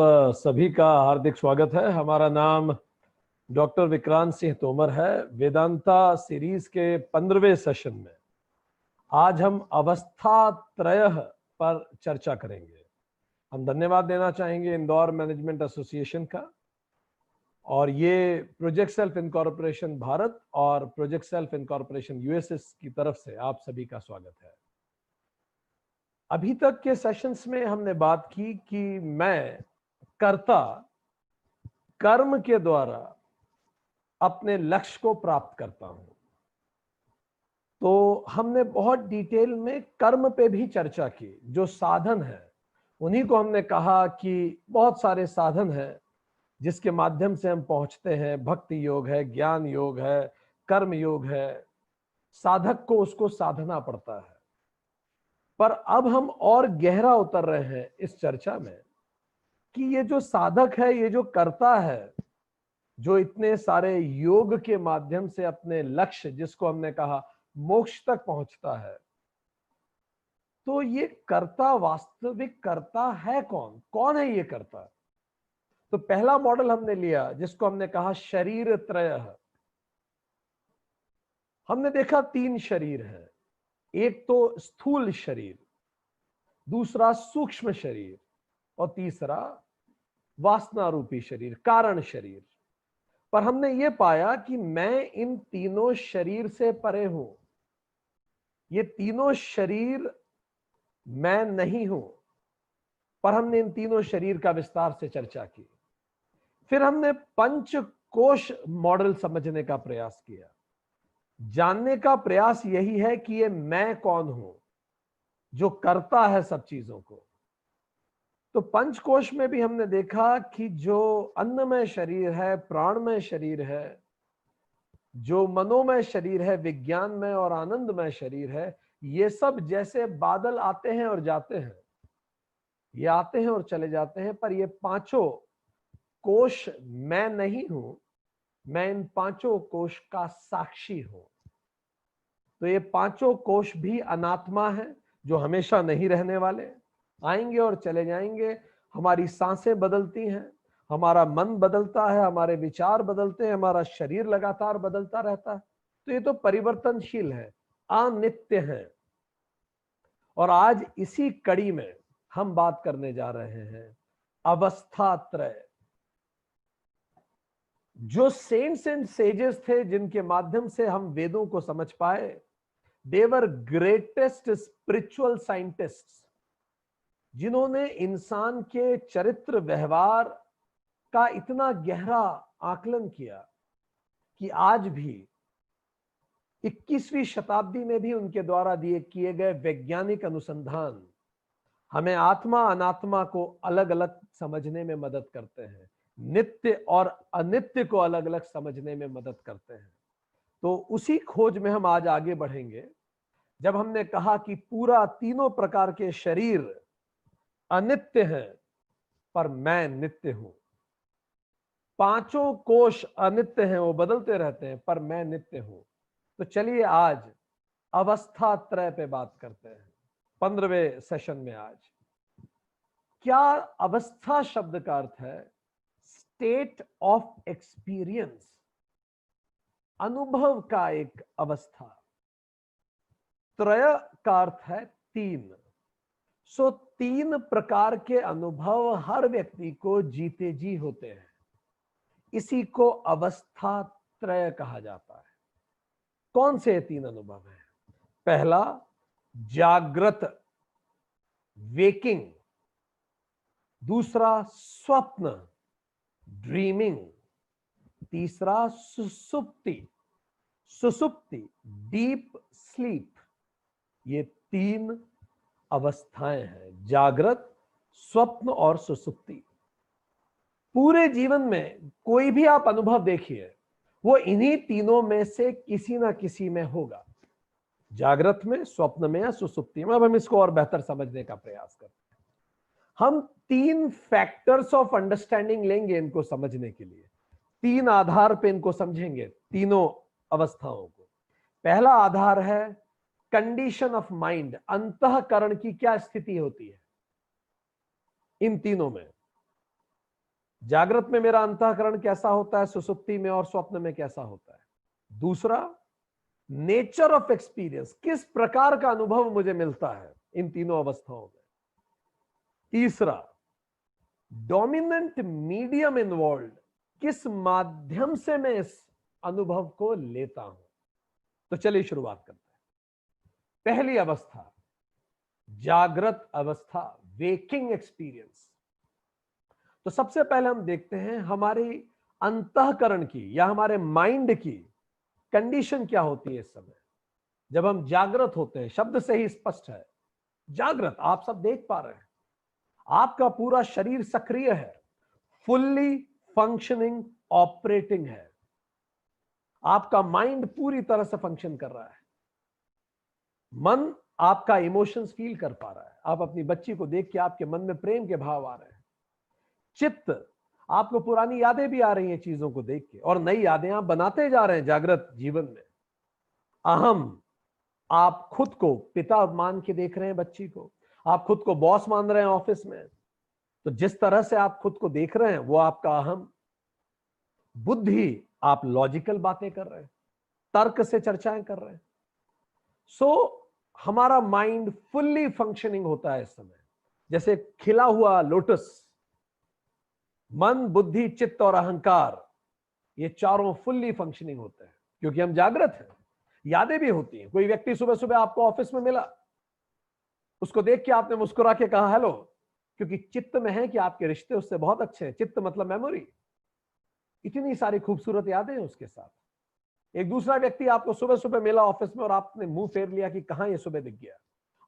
सभी का हार्दिक स्वागत है। हमारा नाम डॉक्टर विक्रांत सिंह तोमर है। वेदांता सीरीज के 15वें सेशन में आज हम अवस्था त्रय पर चर्चा करेंगे। हम धन्यवाद देना चाहेंगे इंदौर मैनेजमेंट एसोसिएशन का, और ये प्रोजेक्ट सेल्फ इनकॉर्पोरेशन भारत और प्रोजेक्ट सेल्फ इनकॉर्पोरेशन यूएसएस की तरफ से आप सभी का स्वागत है। अभी तक के सेशंस में हमने बात की कि मैं कर्ता कर्म के द्वारा अपने लक्ष्य को प्राप्त करता हूं। तो हमने बहुत डिटेल में कर्म पे भी चर्चा की। जो साधन है उन्हीं को हमने कहा कि बहुत सारे साधन हैं जिसके माध्यम से हम पहुंचते हैं। भक्ति योग है, ज्ञान योग है, कर्म योग है। साधक को उसको साधना पड़ता है। पर अब हम और गहरा उतर रहे हैं इस चर्चा में कि ये जो साधक है, ये जो कर्ता है, जो इतने सारे योग के माध्यम से अपने लक्ष्य, जिसको हमने कहा मोक्ष तक पहुंचता है, तो ये कर्ता वास्तविक कर्ता है कौन? कौन है ये कर्ता? तो पहला मॉडल हमने लिया जिसको हमने कहा शरीर त्रय। हमने देखा 3 शरीर हैं। एक तो स्थूल शरीर, दूसरा सूक्ष्म शरीर, और तीसरा वासना रूपी शरीर, कारण शरीर। पर हमने ये पाया कि मैं इन तीनों शरीर से परे हूं। ये तीनों शरीर मैं नहीं हूं। पर हमने इन तीनों शरीर का विस्तार से चर्चा की। फिर हमने पंच कोश मॉडल समझने का प्रयास किया। जानने का प्रयास यही है कि ये मैं कौन हूं जो करता है सब चीजों को। तो पंचकोश में भी हमने देखा कि जो अन्नमय शरीर है, प्राणमय शरीर है, जो मनोमय शरीर है, विज्ञानमय और आनंदमय शरीर है, ये सब जैसे बादल आते हैं और जाते हैं, ये आते हैं और चले जाते हैं, पर ये पांचों कोश मैं नहीं हूं। मैं इन पांचों कोश का साक्षी हूं। तो ये पांचों कोश भी अनात्मा है, जो हमेशा नहीं रहने वाले, आएंगे और चले जाएंगे। हमारी सांसें बदलती हैं, हमारा मन बदलता है, हमारे विचार बदलते हैं, हमारा शरीर लगातार बदलता रहता है। तो ये तो परिवर्तनशील है, अनित्य है। और आज इसी कड़ी में हम बात करने जा रहे हैं अवस्था त्रय। जो सेंट्स एंड सेजेस थे जिनके माध्यम से हम वेदों को समझ पाए, दे वर ग्रेटेस्ट स्पिरिचुअल साइंटिस्ट्स, जिन्होंने इंसान के चरित्र व्यवहार का इतना गहरा आकलन किया कि आज भी 21वीं शताब्दी में भी उनके द्वारा किए गए वैज्ञानिक अनुसंधान हमें आत्मा अनात्मा को अलग अलग समझने में मदद करते हैं, नित्य और अनित्य को अलग अलग समझने में मदद करते हैं। तो उसी खोज में हम आज आगे बढ़ेंगे। जब हमने कहा कि पूरा तीनों प्रकार के शरीर अनित्य हैं, पर मैं नित्य हूं। पांचों कोश अनित्य हैं, वो बदलते रहते हैं, पर मैं नित्य हूं। तो चलिए आज अवस्था त्रय पे बात करते हैं 15वें सेशन में। आज क्या अवस्था शब्द का अर्थ है स्टेट ऑफ एक्सपीरियंस, अनुभव का एक अवस्था। त्रय का अर्थ है 3। सो 3 प्रकार के अनुभव हर व्यक्ति को जीते जी होते हैं। इसी को अवस्था त्रय कहा जाता है। कौन से 3 अनुभव हैं? पहला जागृत, वेकिंग। दूसरा स्वप्न, ड्रीमिंग। तीसरा सुसुप्ति, सुसुप्ति, डीप स्लीप। ये 3 अवस्थाएं हैं, जागृत, स्वप्न और सुसुप्ति। पूरे जीवन में कोई भी आप अनुभव देखिए, वो इन्हीं तीनों में से किसी ना किसी में होगा, जागृत में, स्वप्न में या सुसुप्ति में। अब हम इसको और बेहतर समझने का प्रयास करते हैं। हम 3 फैक्टर्स ऑफ अंडरस्टैंडिंग लेंगे इनको समझने के लिए। 3 आधार पे इनको समझेंगे, तीनों अवस्थाओं को। पहला आधार है कंडीशन ऑफ माइंड, अंतःकरण की क्या स्थिति होती है इन तीनों में। जागृत में मेरा अंतःकरण कैसा होता है, सुसुप्ति में और स्वप्न में कैसा होता है। दूसरा, नेचर ऑफ एक्सपीरियंस, किस प्रकार का अनुभव मुझे मिलता है इन तीनों अवस्थाओं में। तीसरा, डोमिनेंट मीडियम इन्वॉल्व, किस माध्यम से मैं इस अनुभव को लेता हूं। तो चलिए शुरुआत करते हैं। पहली अवस्था, जागृत अवस्था, वेकिंग एक्सपीरियंस। तो सबसे पहले हम देखते हैं हमारी अंतःकरण की या हमारे माइंड की कंडीशन क्या होती है इस समय जब हम जागृत होते हैं। शब्द से ही स्पष्ट है, जागृत। आप सब देख पा रहे हैं, आपका पूरा शरीर सक्रिय है, फुल्ली फंक्शनिंग, ऑपरेटिंग है। आपका माइंड पूरी तरह से फंक्शन कर रहा है। मन आपका इमोशंस फील कर पा रहा है। आप अपनी बच्ची को देख के आपके मन में प्रेम के भाव आ रहे हैं। चित्त, आपको पुरानी यादें भी आ रही हैं चीजों को देख के, और नई यादें आप बनाते जा रहे हैं जागृत जीवन में। अहम, आप खुद को पिता मान के देख रहे हैं बच्ची को, आप खुद को बॉस मान रहे हैं ऑफिस में। तो जिस तरह से आप खुद को देख रहे हैं वो आपका अहम। बुद्धि, आप लॉजिकल बातें कर रहे हैं, तर्क से चर्चाएं कर रहे हैं। सो हमारा माइंड फुल्ली फंक्शनिंग होता है इस समय, जैसे खिला हुआ लोटस। मन, बुद्धि, चित्त और अहंकार, ये चारों फुल्ली फंक्शनिंग होते हैं क्योंकि हम जागृत हैं। यादें भी होती हैं। कोई व्यक्ति सुबह सुबह आपको ऑफिस में मिला, उसको देख के आपने मुस्कुरा के कहा हेलो, क्योंकि चित्त में है कि आपके रिश्ते उससे बहुत अच्छे हैं। चित्त मतलब मेमोरी। इतनी सारी खूबसूरत यादें हैं उसके साथ। एक दूसरा व्यक्ति आपको सुबह सुबह मिला ऑफिस में और आपने मुंह फेर लिया कि कहां ये सुबह दिख गया।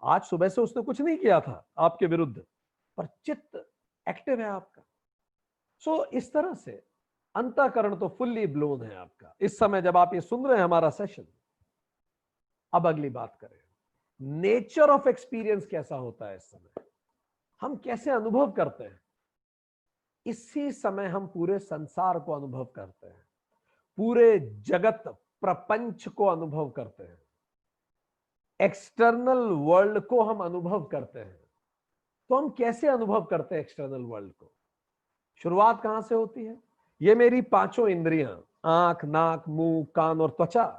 आज सुबह से उसने कुछ नहीं किया था आपके विरुद्ध, पर चित्त एक्टिव है आपका। सो इस तरह से अंतःकरण तो फुल्ली ब्लोन है आपका इस समय जब आप ये सुन रहे हैं हमारा सेशन। अब अगली बात करें, नेचर ऑफ एक्सपीरियंस कैसा होता है इस समय, हम कैसे अनुभव करते हैं। इसी समय हम पूरे संसार को अनुभव करते हैं, पूरे जगत प्रपंच को अनुभव करते हैं, एक्सटर्नल वर्ल्ड को हम अनुभव करते हैं। तो हम कैसे अनुभव करते हैं एक्सटर्नल वर्ल्ड को। शुरुआत कहां से होती है, ये मेरी पांचों इंद्रियां, आंख, नाक, मुंह, कान और त्वचा,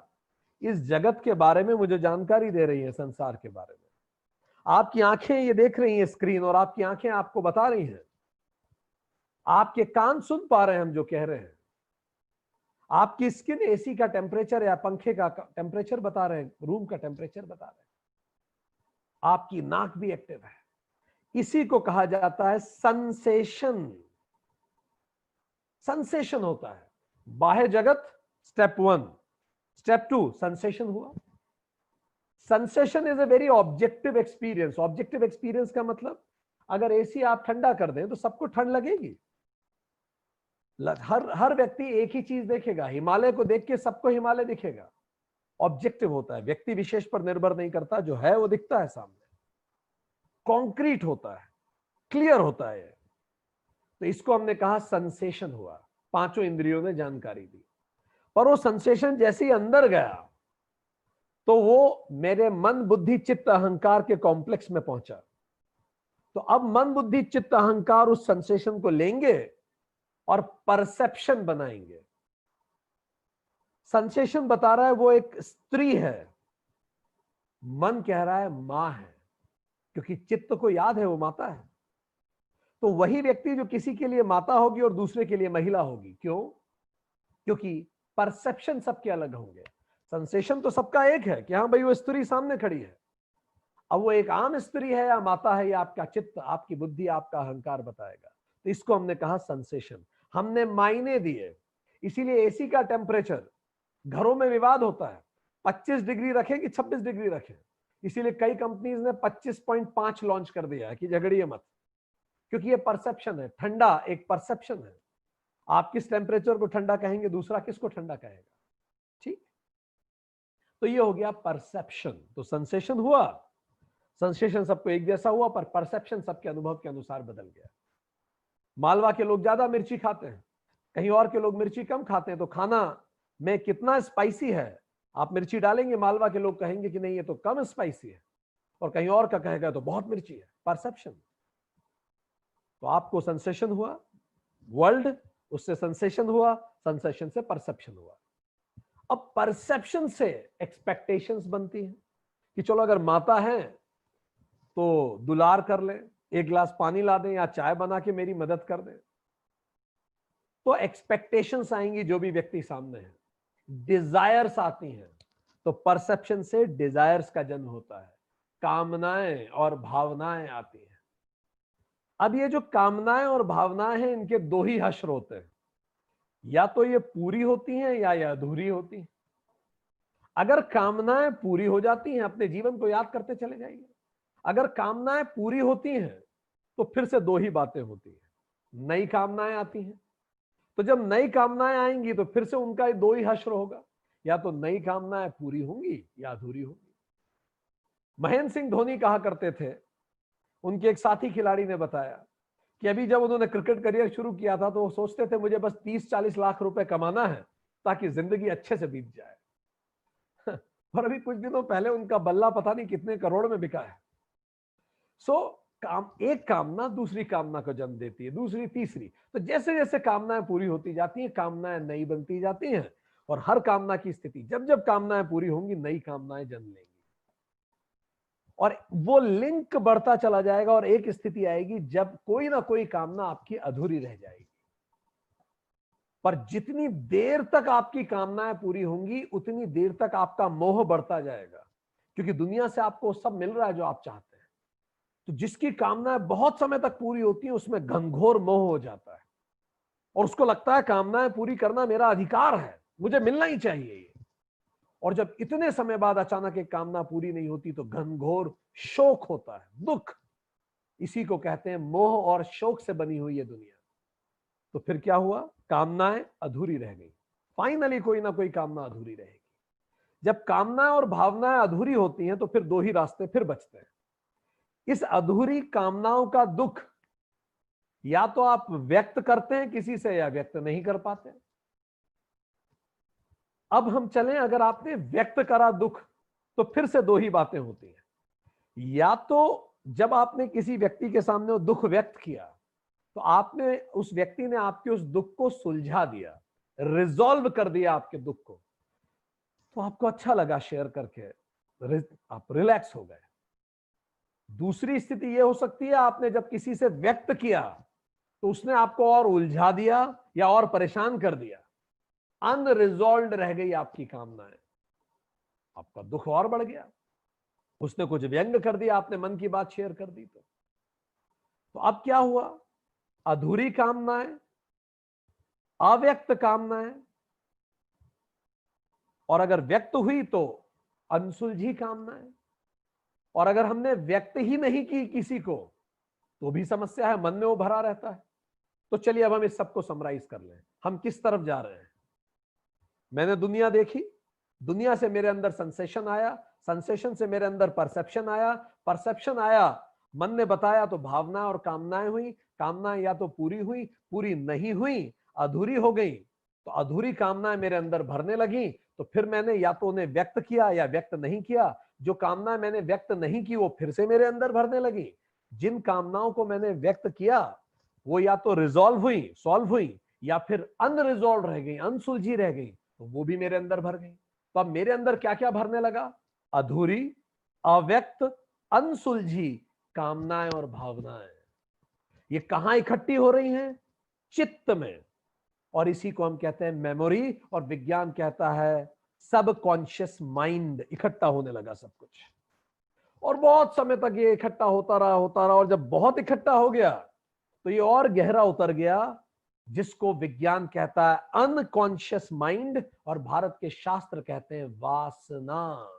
इस जगत के बारे में मुझे जानकारी दे रही है, संसार के बारे में। आपकी आंखें ये देख रही हैं स्क्रीन, और आपकी आंखें आपको बता रही हैं। आपके कान सुन पा रहे हैं हम जो कह रहे हैं। आपकी स्किन एसी का टेम्परेचर या पंखे का टेम्परेचर बता रहे हैं, रूम का टेम्परेचर बता रहे हैं। आपकी नाक भी एक्टिव है। इसी को कहा जाता है सेंसेशन। सेंसेशन होता है बाह्य जगत, स्टेप 1। स्टेप 2, सेंसेशन हुआ। Sensation is a very objective experience. Objective experience का मतलब, अगर एसी आप ठंडा कर दें तो सबको ठंड लगेगी। हर व्यक्ति एक ही चीज देखेगा, हिमालय को देख के सबको हिमालय दिखेगा। ऑब्जेक्टिव होता है, व्यक्ति विशेष पर निर्भर नहीं करता, जो है वो दिखता है सामने, कॉन्क्रीट होता है, क्लियर होता है। तो इसको हमने कहा सेंसेशन हुआ, पांचों इंद्रियों ने जानकारी दी। पर वो सेंसेशन जैसे ही अंदर गया तो वो मेरे मन, बुद्धि, चित्त, अहंकार के कॉम्प्लेक्स में पहुंचा। तो अब मन, बुद्धि, चित्त, अहंकार उस सेंसेशन को लेंगे और परसेप्शन बनाएंगे। सेंसेशन बता रहा है वो एक स्त्री है, मन कह रहा है मां है, क्योंकि चित्त को याद है वो माता है। तो वही व्यक्ति जो किसी के लिए माता होगी और दूसरे के लिए महिला होगी, क्यों? क्योंकि परसेप्शन सबके अलग होंगे। सेंसेशन तो सबका एक है कि हाँ भाई वो स्त्री सामने खड़ी है। अब वो एक आम स्त्री है या माता है, या आपका चित्त, आपकी बुद्धि, आपका अहंकार बताएगा। तो इसको हमने कहा सेंसेशन। हमने मायने दिए। इसीलिए एसी का टेम्परेचर, घरों में विवाद होता है, 25 डिग्री रखें कि 26 डिग्री रखें। इसीलिए कई कंपनीज ने 25.5 लॉन्च कर दिया है कि झगड़िए मत, क्योंकि ये परसेप्शन है। ठंडा एक परसेप्शन है। आप किस टेम्परेचर को ठंडा कहेंगे, दूसरा किसको ठंडा कहेगा। ठीक, तो ये हो गया परसेप्शन। तो सेंसेशन हुआ, सेंसेशन सबको एक जैसा हुआ, पर परसेप्शन सबके अनुभव के अनुसार बदल गया। मालवा के लोग ज्यादा मिर्ची खाते हैं, कहीं और के लोग मिर्ची कम खाते हैं। तो खाना में कितना स्पाइसी है, आप मिर्ची डालेंगे, मालवा के लोग कहेंगे कि नहीं ये तो कम स्पाइसी है, और कहीं और का कहेगा तो बहुत मिर्ची है। परसेप्शन। तो आपको सेंसेशन हुआ, वर्ल्ड, उससे सेंसेशन हुआ, सेंसेशन से परसेप्शन हुआ। अब परसेप्शन से एक्सपेक्टेशंस बनती हैं कि चलो अगर माता है तो दुलार कर ले, एक गिलास पानी ला दें या चाय बना के मेरी मदद कर दें। तो एक्सपेक्टेशंस आएंगी जो भी व्यक्ति सामने है, डिजायर्स आती हैं, तो परसेप्शन से डिजायर्स का जन्म होता है, कामनाएं और भावनाएं आती हैं। अब ये जो कामनाएं और भावनाएं हैं, इनके दो ही हश्र होते हैं, या तो ये पूरी होती हैं या ये अधूरी होती हैं। अगर कामनाएं पूरी हो जाती हैं, अपने जीवन को याद करते चले जाइए, अगर कामनाएं पूरी होती हैं तो फिर से दो ही बातें होती हैं, नई कामनाएं आती हैं। तो जब नई कामनाएं आएंगी तो फिर से उनका दो ही हश्र होगा, या तो नई कामनाएं पूरी होंगी या अधूरी होंगी। महेंद्र सिंह धोनी कहा करते थे, उनके एक साथी खिलाड़ी ने बताया कि अभी जब उन्होंने क्रिकेट करियर शुरू किया था तो वो सोचते थे मुझे बस 30-40 लाख रुपए कमाना है ताकि जिंदगी अच्छे से बीत जाए। और अभी कुछ दिनों पहले उनका बल्ला पता नहीं कितने करोड़ में बिका है। एक कामना दूसरी कामना को जन्म देती है, दूसरी तीसरी। तो जैसे जैसे कामनाएं पूरी होती जाती हैं, कामनाएं नई बनती जाती हैं, और हर कामना की स्थिति, जब जब कामनाएं पूरी होंगी नई कामनाएं जन्म लेंगी, और वो लिंक बढ़ता चला जाएगा, और एक स्थिति आएगी जब कोई ना कोई कामना आपकी अधूरी रह जाएगी। पर जितनी देर तक आपकी कामनाएं पूरी होंगी उतनी देर तक आपका मोह बढ़ता जाएगा, क्योंकि दुनिया से आपको सब मिल रहा है जो आप चाहते हैं। तो जिसकी कामनाएं बहुत समय तक पूरी होती है उसमें घनघोर मोह हो जाता है, और उसको लगता है कामनाएं पूरी करना मेरा अधिकार है, मुझे मिलना ही चाहिए ये। और जब इतने समय बाद अचानक एक कामना पूरी नहीं होती तो घनघोर शोक होता है, दुख। इसी को कहते हैं मोह और शोक से बनी हुई है दुनिया। तो फिर क्या हुआ, कामनाएं अधूरी रह गई, फाइनली कोई ना कोई कामना अधूरी रहेगी। जब कामनाएं और भावनाएं अधूरी होती हैं तो फिर दो ही रास्ते फिर बचते हैं। इस अधूरी कामनाओं का दुख या तो आप व्यक्त करते हैं किसी से या व्यक्त नहीं कर पाते। अब हम चलें, अगर आपने व्यक्त करा दुख तो फिर से दो ही बातें होती हैं, या तो जब आपने किसी व्यक्ति के सामने वो दुख व्यक्त किया तो आपने, उस व्यक्ति ने आपके उस दुख को सुलझा दिया, रिजॉल्व कर दिया आपके दुख को, तो आपको अच्छा लगा शेयर करके, आप रिलैक्स हो गए। दूसरी स्थिति यह हो सकती है, आपने जब किसी से व्यक्त किया तो उसने आपको और उलझा दिया या और परेशान कर दिया, अनरिजॉल्व रह गई आपकी कामनाएं, आपका दुख और बढ़ गया। उसने कुछ व्यंग कर दिया, आपने मन की बात शेयर कर दी, तो अब क्या हुआ, अधूरी कामनाएं, अव्यक्त कामनाएं, और अगर व्यक्त हुई तो अनसुलझी कामनाएं, और अगर हमने व्यक्त ही नहीं की किसी को तो भी समस्या है, मन में वो भरा रहता है। तो चलिए अब हम इस सबको समराइज कर लें, हम किस तरफ जा रहे हैं। मैंने दुनिया देखी, दुनिया से मेरे अंदर सेंसेशन आया, सेंसेशन से मेरे अंदर परसेप्शन आया, परसेप्शन आया, मन ने बताया तो भावना और कामनाएं हुई, कामनाएं या तो पूरी हुई, पूरी नहीं हुई, अधूरी हो गई, तो अधूरी कामनाएं मेरे अंदर भरने लगी। तो फिर मैंने या तो उन्हें व्यक्त किया या व्यक्त नहीं किया, जो कामनाएं मैंने व्यक्त नहीं की वो फिर से मेरे अंदर भरने लगी, जिन कामनाओं को मैंने व्यक्त किया वो या तो रिजॉल्व हुई, सॉल्व हुई, या फिर अनरिजॉल्व रह गई, अनसुलझी रह गई, तो वो भी मेरे अंदर भर गई। तो अब मेरे अंदर क्या क्या भरने लगा, अधूरी, अव्यक्त, अनसुलझी कामनाएं और भावनाएं। ये कहां इकट्ठी हो रही हैं, चित्त में, और इसी को हम कहते हैं मेमोरी, और विज्ञान कहता है सबकॉन्शियस माइंड। इकट्ठा होने लगा सब कुछ, और बहुत समय तक ये इकट्ठा होता रहा, और जब बहुत इकट्ठा हो गया तो ये और गहरा उतर गया, जिसको विज्ञान कहता है अनकॉन्शियस माइंड, और भारत के शास्त्र कहते हैं वासना।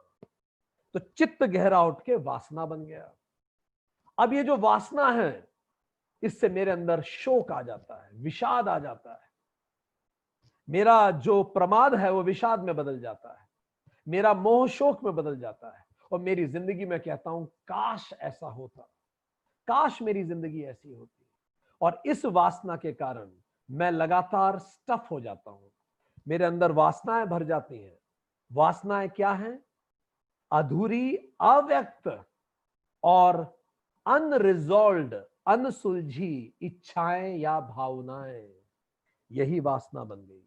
तो चित्त गहरा उठ के वासना बन गया। अब ये जो वासना है, इससे मेरे अंदर शोक आ जाता है, विषाद आ जाता है, मेरा जो प्रमाद है वो विषाद में बदल जाता है, मेरा मोह शोक में बदल जाता है, और मेरी जिंदगी में कहता हूं काश ऐसा होता, काश मेरी जिंदगी ऐसी होती। और इस वासना के कारण मैं लगातार स्टफ हो जाता हूं, मेरे अंदर वासनाएं भर जाती हैं। वासनाएं क्या हैं, अधूरी, अव्यक्त और अनरिजॉल्व्ड अनसुलझी इच्छाएं या भावनाएं, यही वासना बन गई,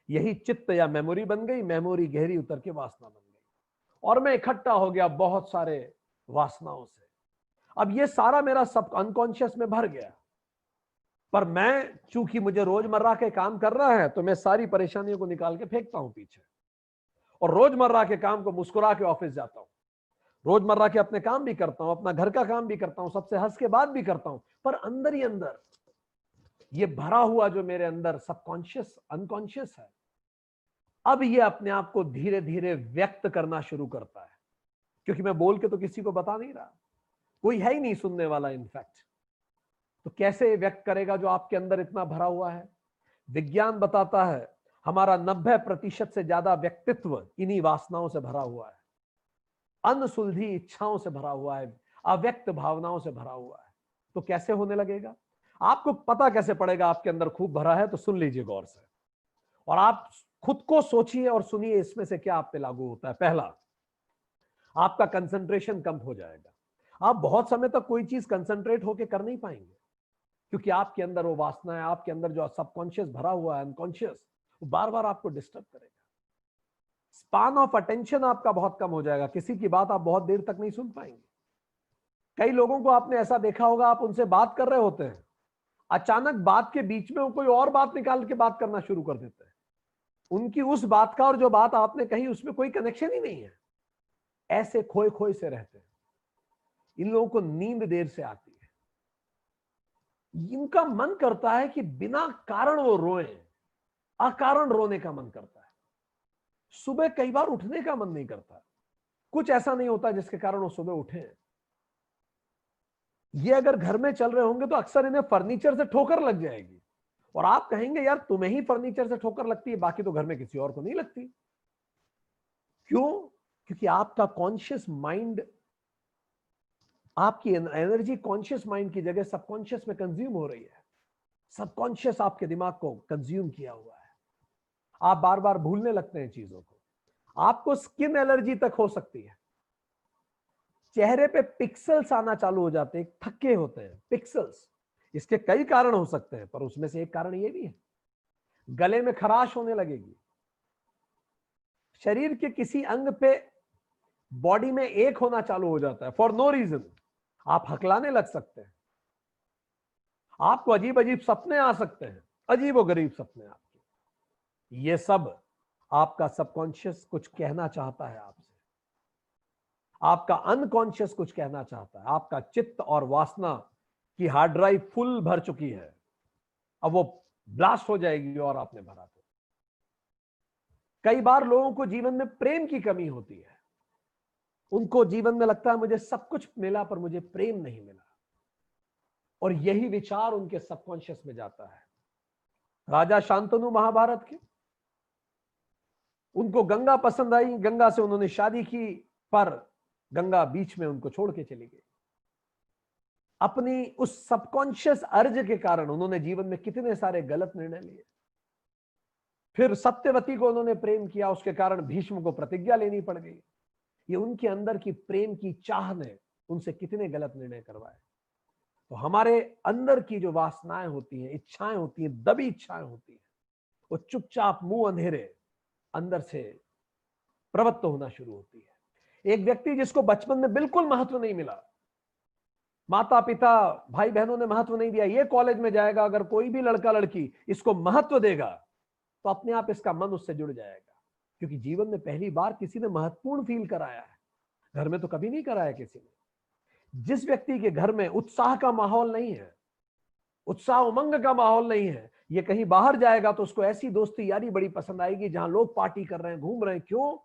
यही चित्त या मेमोरी बन गई, मेमोरी गहरी उतर के वासना बन गई, और मैं इकट्ठा हो गया बहुत सारे वासनाओं से। अब ये सारा मेरा सब अनकॉन्शियस में भर गया, पर मैं चूंकि मुझे रोजमर्रा के काम कर रहा है तो मैं सारी परेशानियों को निकाल के फेंकता हूं पीछे, और रोजमर्रा के काम को मुस्कुरा के ऑफिस जाता हूं, रोजमर्रा के अपने काम भी करता हूं, अपना घर का काम भी करता हूं, सबसे हंस के बात भी करता हूं, पर अंदर ही अंदर ये भरा हुआ जो मेरे अंदर सबकॉन्शियस अनकॉन्शियस है, अब ये अपने आप को धीरे धीरे व्यक्त करना शुरू करता है, क्योंकि मैं बोल के तो किसी को बता नहीं रहा, कोई है ही नहीं सुनने वाला इनफैक्ट। तो कैसे व्यक्त करेगा जो आपके अंदर इतना भरा हुआ है? विज्ञान बताता है हमारा 90% से ज्यादा व्यक्तित्व इन्हीं वासनाओं से भरा हुआ है, अनसुलझी इच्छाओं से भरा हुआ है, अव्यक्त भावनाओं से भरा हुआ है। तो कैसे होने लगेगा? आपको पता कैसे पड़ेगा आपके अंदर खूब भरा है? तो सुन लीजिए गौर से, और आप खुद को सोचिए और सुनिए इसमें से क्या आप पे लागू होता है। पहला, आपका कंसंट्रेशन कम हो जाएगा। आप बहुत समय तक कोई चीज कंसंट्रेट होकर कर नहीं पाएंगे, क्योंकि आपके अंदर वो वासना है, आपके अंदर जो सबकॉन्शियस भरा हुआ है, अनकॉन्शियस, वो बार बार आपको डिस्टर्ब करेगा। स्पान ऑफ अटेंशन आपका बहुत कम हो जाएगा, किसी की बात आप बहुत देर तक नहीं सुन पाएंगे। कई लोगों को आपने ऐसा देखा होगा, आप उनसे बात कर रहे होते हैं, अचानक बात के बीच में वो कोई और बात निकाल के बात करना शुरू कर देते हैं, उनकी उस बात का और जो बात आपने कही उसमें कोई कनेक्शन ही नहीं है। ऐसे खोए खोए से रहते हैं। इन लोगों को नींद देर से आती है, इनका मन करता है कि बिना कारण वो रोए, अकारण रोने का मन करता है। सुबह कई बार उठने का मन नहीं करता, कुछ ऐसा नहीं होता जिसके कारण वो सुबह उठे। ये अगर घर में चल रहे होंगे तो अक्सर इन्हें फर्नीचर से ठोकर लग जाएगी, और आप कहेंगे यार तुम्हें ही फर्नीचर से ठोकर लगती है, बाकी तो घर में किसी और को नहीं लगती। क्यों? क्योंकि आपका कॉन्शियस माइंड, आपकी एनर्जी कॉन्शियस माइंड की जगह सबकॉन्शियस में कंज्यूम हो रही है। सबकॉन्शियस आपके दिमाग को कंज्यूम किया हुआ है, आप बार बार भूलने लगते हैं चीजों को। आपको स्किन एलर्जी तक हो सकती है, चेहरे पे पिक्सल्स आना चालू हो जाते हैं, थक्के होते हैं पिक्सल्स। इसके कई कारण हो सकते हैं, पर उसमें से एक कारण ये भी है, गले में खराश होने लगेगी, शरीर के किसी अंग पे बॉडी में एक होना चालू हो जाता है फॉर नो रीजन, आप हकलाने लग सकते हैं, आपको अजीब अजीब सपने आ सकते हैं, अजीब गरीब सपने आपके। ये सब आपका सबकॉन्शियस कुछ कहना चाहता है आपसे, आपका अनकॉन्शियस कुछ कहना चाहता है। आपका चित्त और वासना की हार्ड ड्राइव फुल भर चुकी है, अब वो ब्लास्ट हो जाएगी और आपने भरा तो। कई बार लोगों को जीवन में प्रेम की कमी होती है, उनको जीवन में लगता है मुझे सब कुछ मिला पर मुझे प्रेम नहीं मिला, और यही विचार उनके सबकॉन्शियस में जाता है। राजा शांतनु महाभारत के, उनको गंगा पसंद आई, गंगा से उन्होंने शादी की, पर गंगा बीच में उनको छोड़ के चली गई। अपनी उस सबकॉन्शियस अर्ज के कारण उन्होंने जीवन में कितने सारे गलत निर्णय लिए। फिर सत्यवती को उन्होंने प्रेम किया, उसके कारण भीष्म को प्रतिज्ञा लेनी पड़ गई। ये उनके अंदर की प्रेम की चाह ने उनसे कितने गलत निर्णय करवाए। तो हमारे अंदर की जो वासनाएं होती हैं, इच्छाएं होती हैं, दबी इच्छाएं होती हैं, वो चुपचाप मुंह अंधेरे अंदर से प्रवृत्त होना शुरू होती है। एक व्यक्ति जिसको बचपन में बिल्कुल महत्व नहीं मिला, माता पिता भाई बहनों ने महत्व नहीं दिया, ये कॉलेज में जाएगा, अगर कोई भी लड़का लड़की इसको महत्व देगा तो अपने आप इसका मन उससे जुड़ जाएगा, क्योंकि जीवन में पहली बार किसी ने महत्वपूर्ण फील कराया है। घर में तो कभी नहीं कराया किसी ने। जिस व्यक्ति के घर में उत्साह का माहौल नहीं है, उत्साह उमंग का माहौल नहीं है, ये कहीं बाहर जाएगा तो उसको ऐसी दोस्ती यारी बड़ी पसंद आएगी जहां लोग पार्टी कर रहे हैं, घूम रहे हैं। क्यों?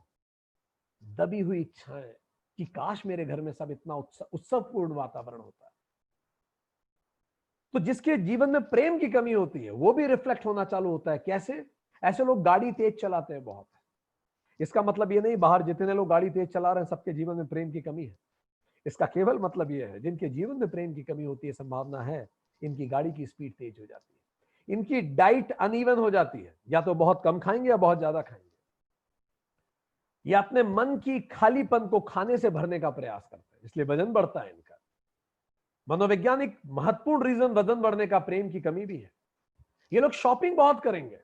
दबी हुई इच्छाएं कि काश मेरे घर में सब इतना उत्सवपूर्ण वातावरण होता है। तो जिसके जीवन में प्रेम की कमी होती है वो भी रिफ्लेक्ट होना चालू होता है। कैसे? ऐसे लोग गाड़ी तेज चलाते हैं बहुत। इसका मतलब ये नहीं बाहर जितने लोग गाड़ी तेज चला रहे हैं सबके जीवन में प्रेम की कमी है। इसका केवल मतलब यह है जिनके जीवन में प्रेम की कमी होती है, संभावना है इनकी गाड़ी की स्पीड तेज हो जाती है, इनकी डाइट अनइवन हो जाती है, या तो बहुत कम खाएंगे या बहुत ज्यादा खाएंगे, या अपने मन की खालीपन को खाने से भरने का प्रयास करते हैं, इसलिए वजन बढ़ता है इनका। मनोवैज्ञानिक महत्वपूर्ण रीजन वजन बढ़ने का प्रेम की कमी भी है। ये लोग शॉपिंग बहुत करेंगे,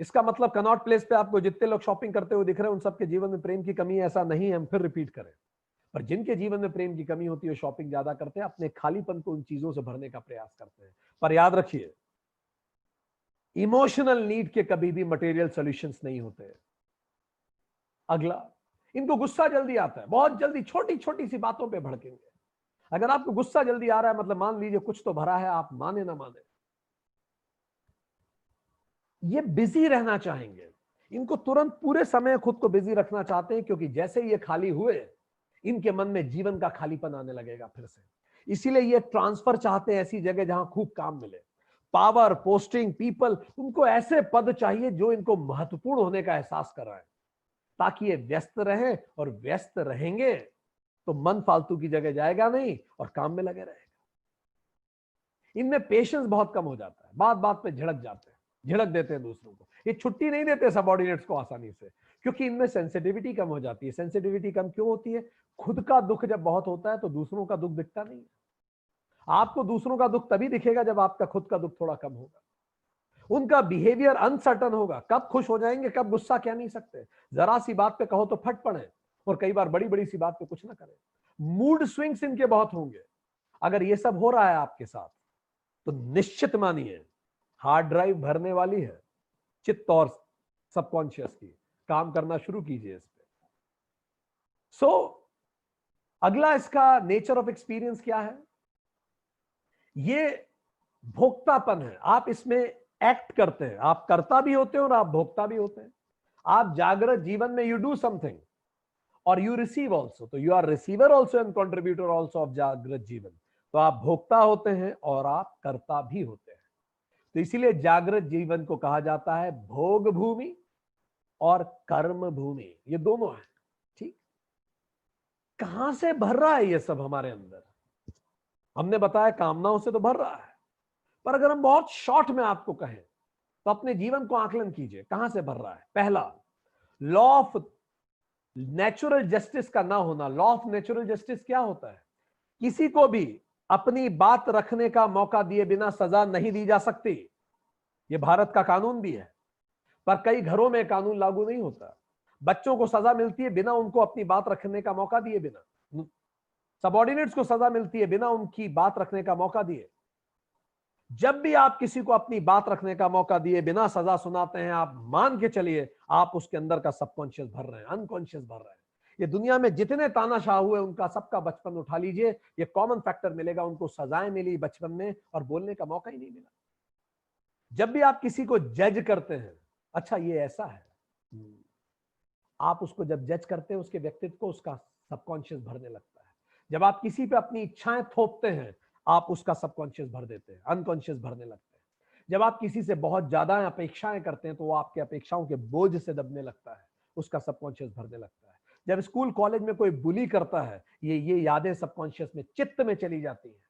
इसका मतलब कनॉट प्लेस पे आपको जितने लोग शॉपिंग करते हुए दिख रहे हैं उन सबके जीवन में प्रेम की कमी है, ऐसा नहीं है, हम फिर रिपीट करें। पर जिनके जीवन में प्रेम की कमी होती है शॉपिंग ज्यादा करते हैं, अपने खालीपन को उन चीजों से भरने का प्रयास करते हैं। पर याद रखिए, इमोशनल नीड के कभी भी मटेरियल सॉल्यूशंस नहीं होते। अगला, इनको गुस्सा जल्दी आता है, बहुत जल्दी छोटी छोटी सी बातों पे भड़केंगे। अगर आपको गुस्सा जल्दी आ रहा है मतलब मान लीजिए कुछ तो भरा है, आप माने ना माने, ये बिजी रहना चाहेंगे, इनको तुरंत पूरे समय खुद को बिजी रखना चाहते हैं, क्योंकि जैसे ये खाली हुए इनके मन में जीवन का खालीपन आने लगेगा फिर से। इसीलिए ये ट्रांसफर चाहते हैं ऐसी जगह जहां खूब काम मिले, पावर, पोस्टिंग, पीपल, उनको ऐसे पद चाहिए जो इनको महत्वपूर्ण होने का एहसास कराए, ताकि ये व्यस्त रहे, और व्यस्त रहेंगे तो मन फालतू की जगह जाएगा नहीं और काम में लगे रहेगा। इनमें पेशेंस बहुत कम हो जाता है, बात बात पे झिड़क जाते हैं, झिड़क देते हैं दूसरों को, ये छुट्टी नहीं देते सबॉर्डिनेट्स को आसानी से, क्योंकि इनमें सेंसिटिविटी कम हो जाती है। सेंसिटिविटी कम क्यों होती है? खुद का दुख जब बहुत होता है तो दूसरों का दुख दिखता नहीं है। आपको दूसरों का दुख तभी दिखेगा जब आपका खुद का दुख थोड़ा कम होगा। उनका बिहेवियर अनसर्टन होगा, कब खुश हो जाएंगे कब गुस्सा कह नहीं सकते, जरा सी बात पे कहो तो फट पड़े, और कई बार बड़ी बड़ी सी बात पे कुछ ना करें। मूड स्विंग्स इनके बहुत होंगे। अगर ये सब हो रहा है आपके साथ तो निश्चित मानिए हार्ड ड्राइव भरने वाली है, चित्त और सबकॉन्शियस की, काम करना शुरू कीजिए इस पे। सो अगला इसका नेचर ऑफ एक्सपीरियंस क्या है? ये भोक्तापन है। आप इसमें एक्ट करते हैं, आप कर्ता भी होते हैं और आप भोक्ता भी होते हैं। आप जागृत जीवन में यू डू समथिंग और यू रिसीव ऑल्सो, तो you are receiver also and contributor also of जागृत जीवन। तो आप भोक्ता होते हैं और आप कर्ता भी होते हैं। तो इसीलिए जागृत जीवन को कहा जाता है भोग भूमि और कर्म भूमि, ये दोनों है। ठीक, कहां से भर रहा है ये सब हमारे अंदर? हमने बताया कामनाओं से तो भर रहा है, पर अगर हम बहुत शॉर्ट में आपको कहें तो अपने जीवन को आकलन कीजिए कहां से भर रहा है। पहला, लॉ ऑफ नेचुरल जस्टिस का ना होना। लॉ ऑफ नेचुरल जस्टिस क्या होता है? किसी को भी अपनी बात रखने का मौका दिए बिना सजा नहीं दी जा सकती। यह भारत का कानून भी है, पर कई घरों में कानून लागू नहीं होता। बच्चों को सजा मिलती है बिना उनको अपनी बात रखने का मौका दिए बिना। सबऑर्डिनेट्स को सजा मिलती है बिना उनकी बात रखने का मौका दिए। जब भी आप किसी को अपनी बात रखने का मौका दिए बिना सजा सुनाते हैं, आप मान के चलिए आप उसके अंदर का सबकॉन्शियस भर रहे हैं, अनकॉन्शियस भर रहे हैं। ये दुनिया में जितने तानाशाह हुए उनका सबका बचपन उठा लीजिए, ये कॉमन फैक्टर मिलेगा, उनको सजाएं मिली बचपन में और बोलने का मौका ही नहीं मिला। जब भी आप किसी को जज करते हैं, अच्छा ये ऐसा है, आप उसको जब जज करते हैं उसके व्यक्तित्व को, उसका सबकॉन्शियस भरने लगता है। जब आप किसी पे अपनी इच्छाएं थोपते हैं, आप उसका सबकॉन्शियस भर देते हैं, अनकॉन्शियस भरने लगते हैं। जब आप किसी से बहुत ज्यादा अपेक्षाएं करते हैं तो वो आपके अपेक्षाओं के बोझ से दबने लगता है, उसका सबकॉन्शियस भरने लगता है। जब स्कूल कॉलेज में कोई बुली करता है, ये यादें सबकॉन्शियस में, चित्त में चली जाती हैं।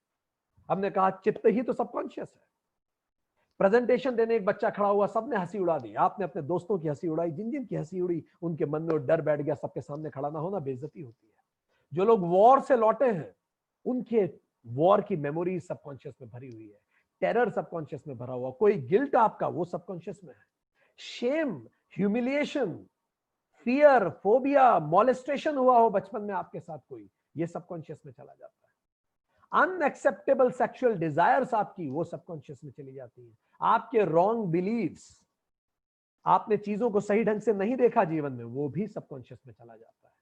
हमने कहा चित्त ही तो सबकॉन्शियस है। प्रेजेंटेशन देने एक बच्चा खड़ा हुआ, सबने हंसी उड़ा दी, आपने अपने दोस्तों की हंसी उड़ाई, जिन जिन की हंसी उड़ी उनके मन में डर बैठ गया, सबके सामने खड़ा ना होना बेइज्जती होती है। जो लोग वॉर से लौटे हैं उनके वॉर की मेमोरी सबकॉन्शियस में भरी हुई है, टेरर सबकॉन्शियस में भरा हुआ, कोई गिल्ट आपका वो सबकॉन्शियस में है, shame, humiliation, fear, phobia, molestation हुआ हो बचपन में आपके साथ कोई, ये सबकॉन्शियस में चला जाता है। अनएक्सेप्टेबल सेक्सुअल डिजायर्स आपकी, वो सबकॉन्शियस में चली जाती है। आपके रॉन्ग बिलीव्स, आपने चीजों को सही ढंग से नहीं देखा जीवन में, वो भी सबकॉन्शियस में चला जाता है।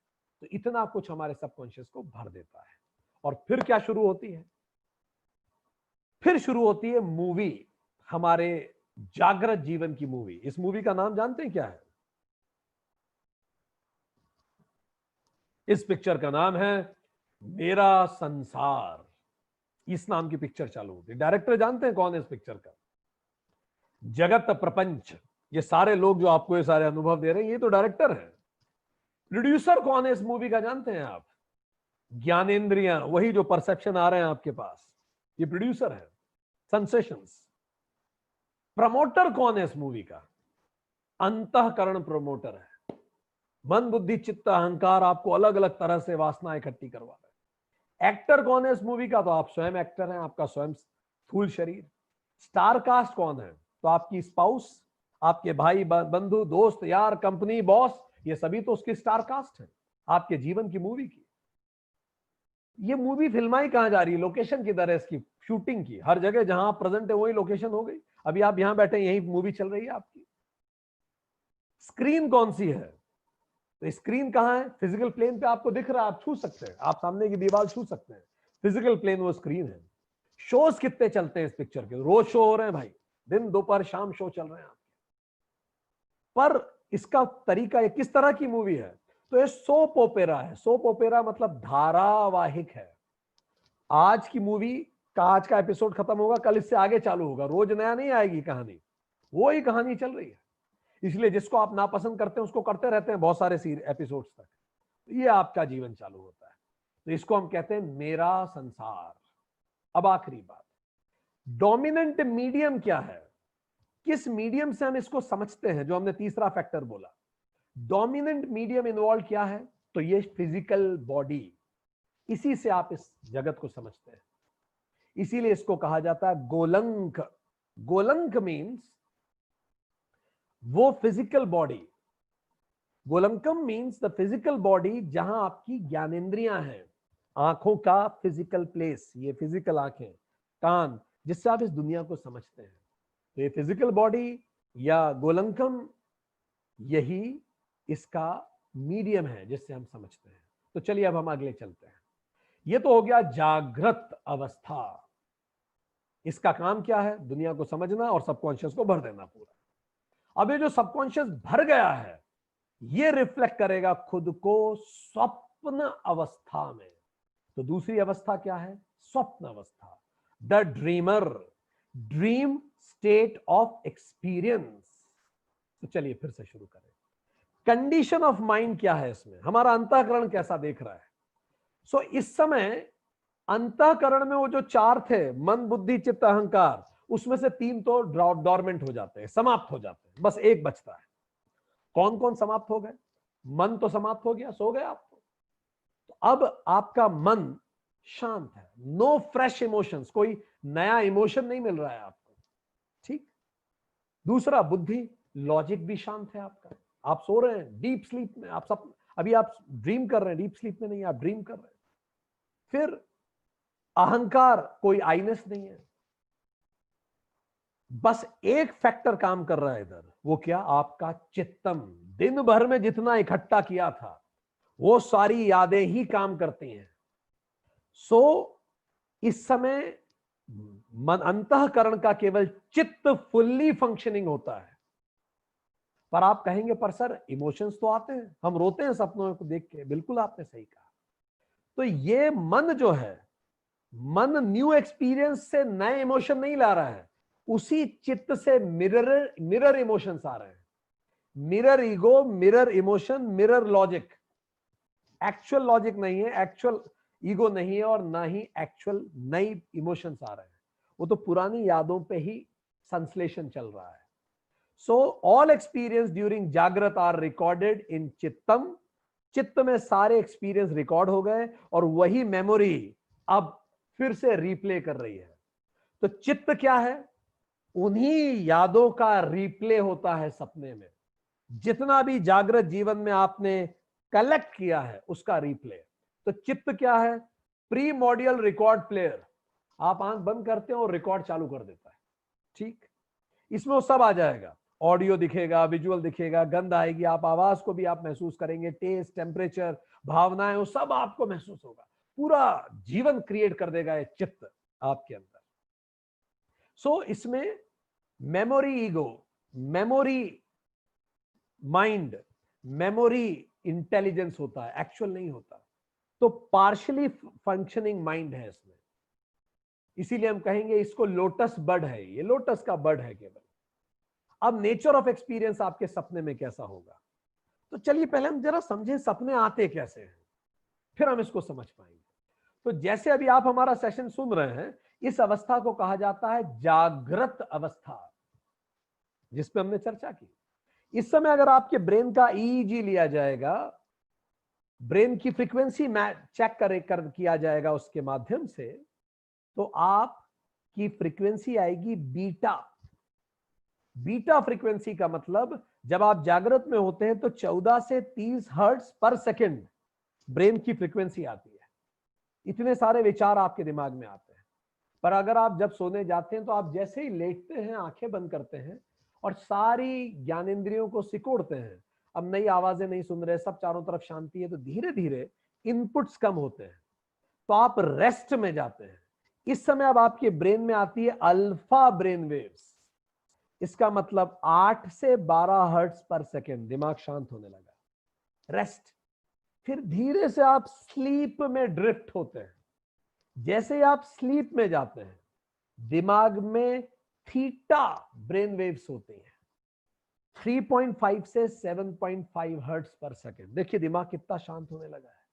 तो इतना कुछ हमारे सबकॉन्शियस को भर देता है। और फिर क्या शुरू होती है? फिर शुरू होती है मूवी, हमारे जागृत जीवन की मूवी। इस मूवी का नाम जानते हैं क्या है? इस पिक्चर का नाम है मेरा संसार। इस नाम की पिक्चर चालू होती है। डायरेक्टर जानते हैं कौन है इस पिक्चर का? जगत प्रपंच। ये सारे लोग जो आपको ये सारे अनुभव दे रहे हैं, ये तो डायरेक्टर है। प्रोड्यूसर कौन है इस मूवी का जानते हैं आप? ज्ञानेंद्रियां, वही जो परसेप्शन आ रहे हैं आपके पास, ये प्रोड्यूसर है। सेंसेशंस। प्रमोटर कौन है इस मूवी का? अंतःकरण प्रमोटर है। मन, बुद्धि, चित्त, अहंकार आपको अलग अलग तरह से वासना इकट्ठी करवा रहे हैं। एक्टर कौन है इस मूवी का? तो आप स्वयं एक्टर हैं, आपका स्वयं स्थूल शरीर। स्टार कास्ट कौन है? तो आपकी स्पाउस, आपके भाई बंधु दोस्त यार कंपनी बॉस, ये सभी तो उसकी स्टार कास्ट है आपके जीवन की मूवी की। ये मूवी फिल्माई कहां जा रही है? लोकेशन किधर है इसकी शूटिंग की? हर जगह जहां आप प्रेजेंट है वही लोकेशन हो गई। अभी आप यहां बैठे यही मूवी चल रही है आपकी। स्क्रीन कौन सी है? तो स्क्रीन कहां है? फिजिकल प्लेन पे आपको दिख रहा है, आप छू सकते हैं, आप सामने की दीवार छू सकते हैं, फिजिकल प्लेन वो स्क्रीन है। शोज कितने चलते हैं इस पिक्चर के? रोज शो हो रहे हैं भाई, दिन दोपहर शाम शो चल रहे हैं आपके। पर इसका तरीका, ये किस तरह की मूवी है? तो ये सोप ओपेरा है। सोप ओपेरा मतलब धारावाहिक है। आज की मूवी का आज का एपिसोड खत्म होगा, कल इससे आगे चालू होगा, रोज नया नहीं आएगी कहानी, वो ही कहानी चल रही है। इसलिए जिसको आप नापसंद करते हैं उसको करते रहते हैं बहुत सारे एपिसोड्स तक, ये आपका जीवन चालू होता है। तो इसको हम कहते हैं मेरा संसार। अब आखिरी बात, डोमिनेंट मीडियम क्या है? किस मीडियम से हम इसको समझते हैं? जो हमने तीसरा फैक्टर बोला, डोमिनेंट मीडियम इन्वॉल्व क्या है? तो ये फिजिकल बॉडी, इसी से आप इस जगत को समझते हैं। इसीलिए इसको कहा जाता है गोलंक। गोलंक मीन्स वो फिजिकल बॉडी। गोलंकम मीन्स द फिजिकल बॉडी जहां आपकी ज्ञानेंद्रियां हैं, आंखों का फिजिकल प्लेस, ये फिजिकल आंखें, कान, जिससे आप इस दुनिया को समझते हैं। तो ये फिजिकल बॉडी या गोलंकम, यही इसका मीडियम है जिससे हम समझते हैं। तो चलिए अब हम अगले चलते हैं। ये तो हो गया जागृत अवस्था। इसका काम क्या है? दुनिया को समझना और सबकॉन्शियस को भर देना पूरा। अब ये जो सबकॉन्शियस भर गया है, ये रिफ्लेक्ट करेगा खुद को स्वप्न अवस्था में। तो दूसरी अवस्था क्या है? स्वप्न अवस्था, the dreamer, dream state of experience. तो चलिए फिर से शुरू करें। कंडीशन ऑफ माइंड क्या है इसमें? हमारा अंतःकरण कैसा देख रहा है? सो इस समय अंतःकरण में वो जो चार थे, मन बुद्धि चित्त अहंकार, उसमें से तीन तो डॉर्मेंट हो जाते हैं, समाप्त हो जाते हैं, बस एक बचता है। कौन कौन समाप्त हो गए? मन तो समाप्त हो गया, सो गए आप तो अब आपका मन शांत है, नो फ्रेश इमोशंस, कोई नया इमोशन नहीं मिल रहा है आपको, ठीक। दूसरा, बुद्धि, लॉजिक भी शांत है आपका। आप सो रहे हैं डीप स्लीप में, आप सब अभी आप ड्रीम कर रहे हैं, डीप स्लीप में नहीं, आप ड्रीम कर रहे हैं। फिर अहंकार, कोई आईनेस नहीं है, बस एक फैक्टर काम कर रहा है इधर, वो क्या? आपका चित्तम। दिन भर में जितना इकट्ठा किया था वो सारी यादें ही काम करती हैं। सो इस समय मन, अंतःकरण का केवल चित्त फुल्ली फंक्शनिंग होता है। पर आप कहेंगे पर सर इमोशंस तो आते हैं, हम रोते हैं सपनों को देख के। बिल्कुल आपने सही कहा। तो ये मन जो है, मन न्यू एक्सपीरियंस से नए इमोशन नहीं ला रहा है, उसी चित्त से मिरर इमोशंस आ रहे हैं। Mirror ego, mirror emotion, mirror logic. Actual logic नहीं है, एक्चुअल ईगो नहीं है, और ना ही एक्चुअल नई इमोशंस आ रहे हैं, वो तो पुरानी यादों पे ही संश्लेषण चल रहा है। सो ऑल एक्सपीरियंस ड्यूरिंग जागृत आर रिकॉर्डेड इन चित्तम। चित्त में सारे एक्सपीरियंस रिकॉर्ड हो गए और वही मेमोरी अब फिर से रिप्ले कर रही है। तो चित्त क्या है? उन्हीं यादों का रिप्ले होता है सपने में। जितना भी जागृत जीवन में आपने कलेक्ट किया है उसका रिप्ले। तो चित्त क्या है? Pre module record player. आप आंख बंद करते हो और रिकॉर्ड चालू कर देता है, ठीक। इसमें वो सब आ जाएगा, ऑडियो दिखेगा, विजुअल दिखेगा, गंध आएगी, आप आवाज को भी आप महसूस करेंगे, टेस्ट, टेम्परेचर, भावनाएं, वो सब आपको महसूस होगा। पूरा जीवन क्रिएट कर देगा ये चित्त आपके अंदर। सो इसमें memory ego, memory mind, memory intelligence होता है, एक्चुअल नहीं होता। तो पार्शियली फंक्शनिंग माइंड है इसमें। इसीलिए हम कहेंगे इसको लोटस बर्ड है, ये लोटस का बर्ड है केवल। अब नेचर ऑफ एक्सपीरियंस आपके सपने में कैसा होगा? तो चलिए पहले हम जरा समझें सपने आते कैसे हैं, फिर हम इसको समझ पाएंगे। तो जैसे अभी आप हमारा सेशन सुन रहे हैं, इस अवस्था को कहा जाता है जागृत अवस्था, जिस पे हमने चर्चा की। इस समय अगर आपके ब्रेन का ईईजी लिया जाएगा ब्रेन की फ्रीक्वेंसी चेक किया जाएगा उसके माध्यम से, तो आपकी फ्रीक्वेंसी आएगी बीटा। बीटा फ्रीक्वेंसी का मतलब जब आप जागृत में होते हैं तो 14 से 30 हर्ट्ज पर सेकंड ब्रेन की फ्रीक्वेंसी आती है। इतने सारे विचार आपके दिमाग में आते हैं। पर अगर आप जब सोने जाते हैं तो आप जैसे ही लेटते हैं, आंखें बंद करते हैं और सारी ज्ञानेंद्रियों को सिकोड़ते हैं, अब नई आवाजें नहीं सुन रहे, सब चारों तरफ शांति है, तो धीरे धीरे इनपुट्स कम होते हैं, तो आप रेस्ट में जाते हैं। इस समय अब आपके ब्रेन में आती है अल्फा ब्रेन वेव्स। इसका मतलब 8 से 12 हर्ट्ज पर सेकेंड दिमाग शांत होने लगा, रेस्ट। फिर धीरे से आप स्लीप में ड्रिफ्ट होते हैं। जैसे ही आप स्लीप में जाते हैं, दिमाग में थीटा ब्रेन वेव्स होती हैं, 3.5 से 7.5 हर्ट्ज पर सेकेंड। देखिए दिमाग कितना शांत होने लगा है,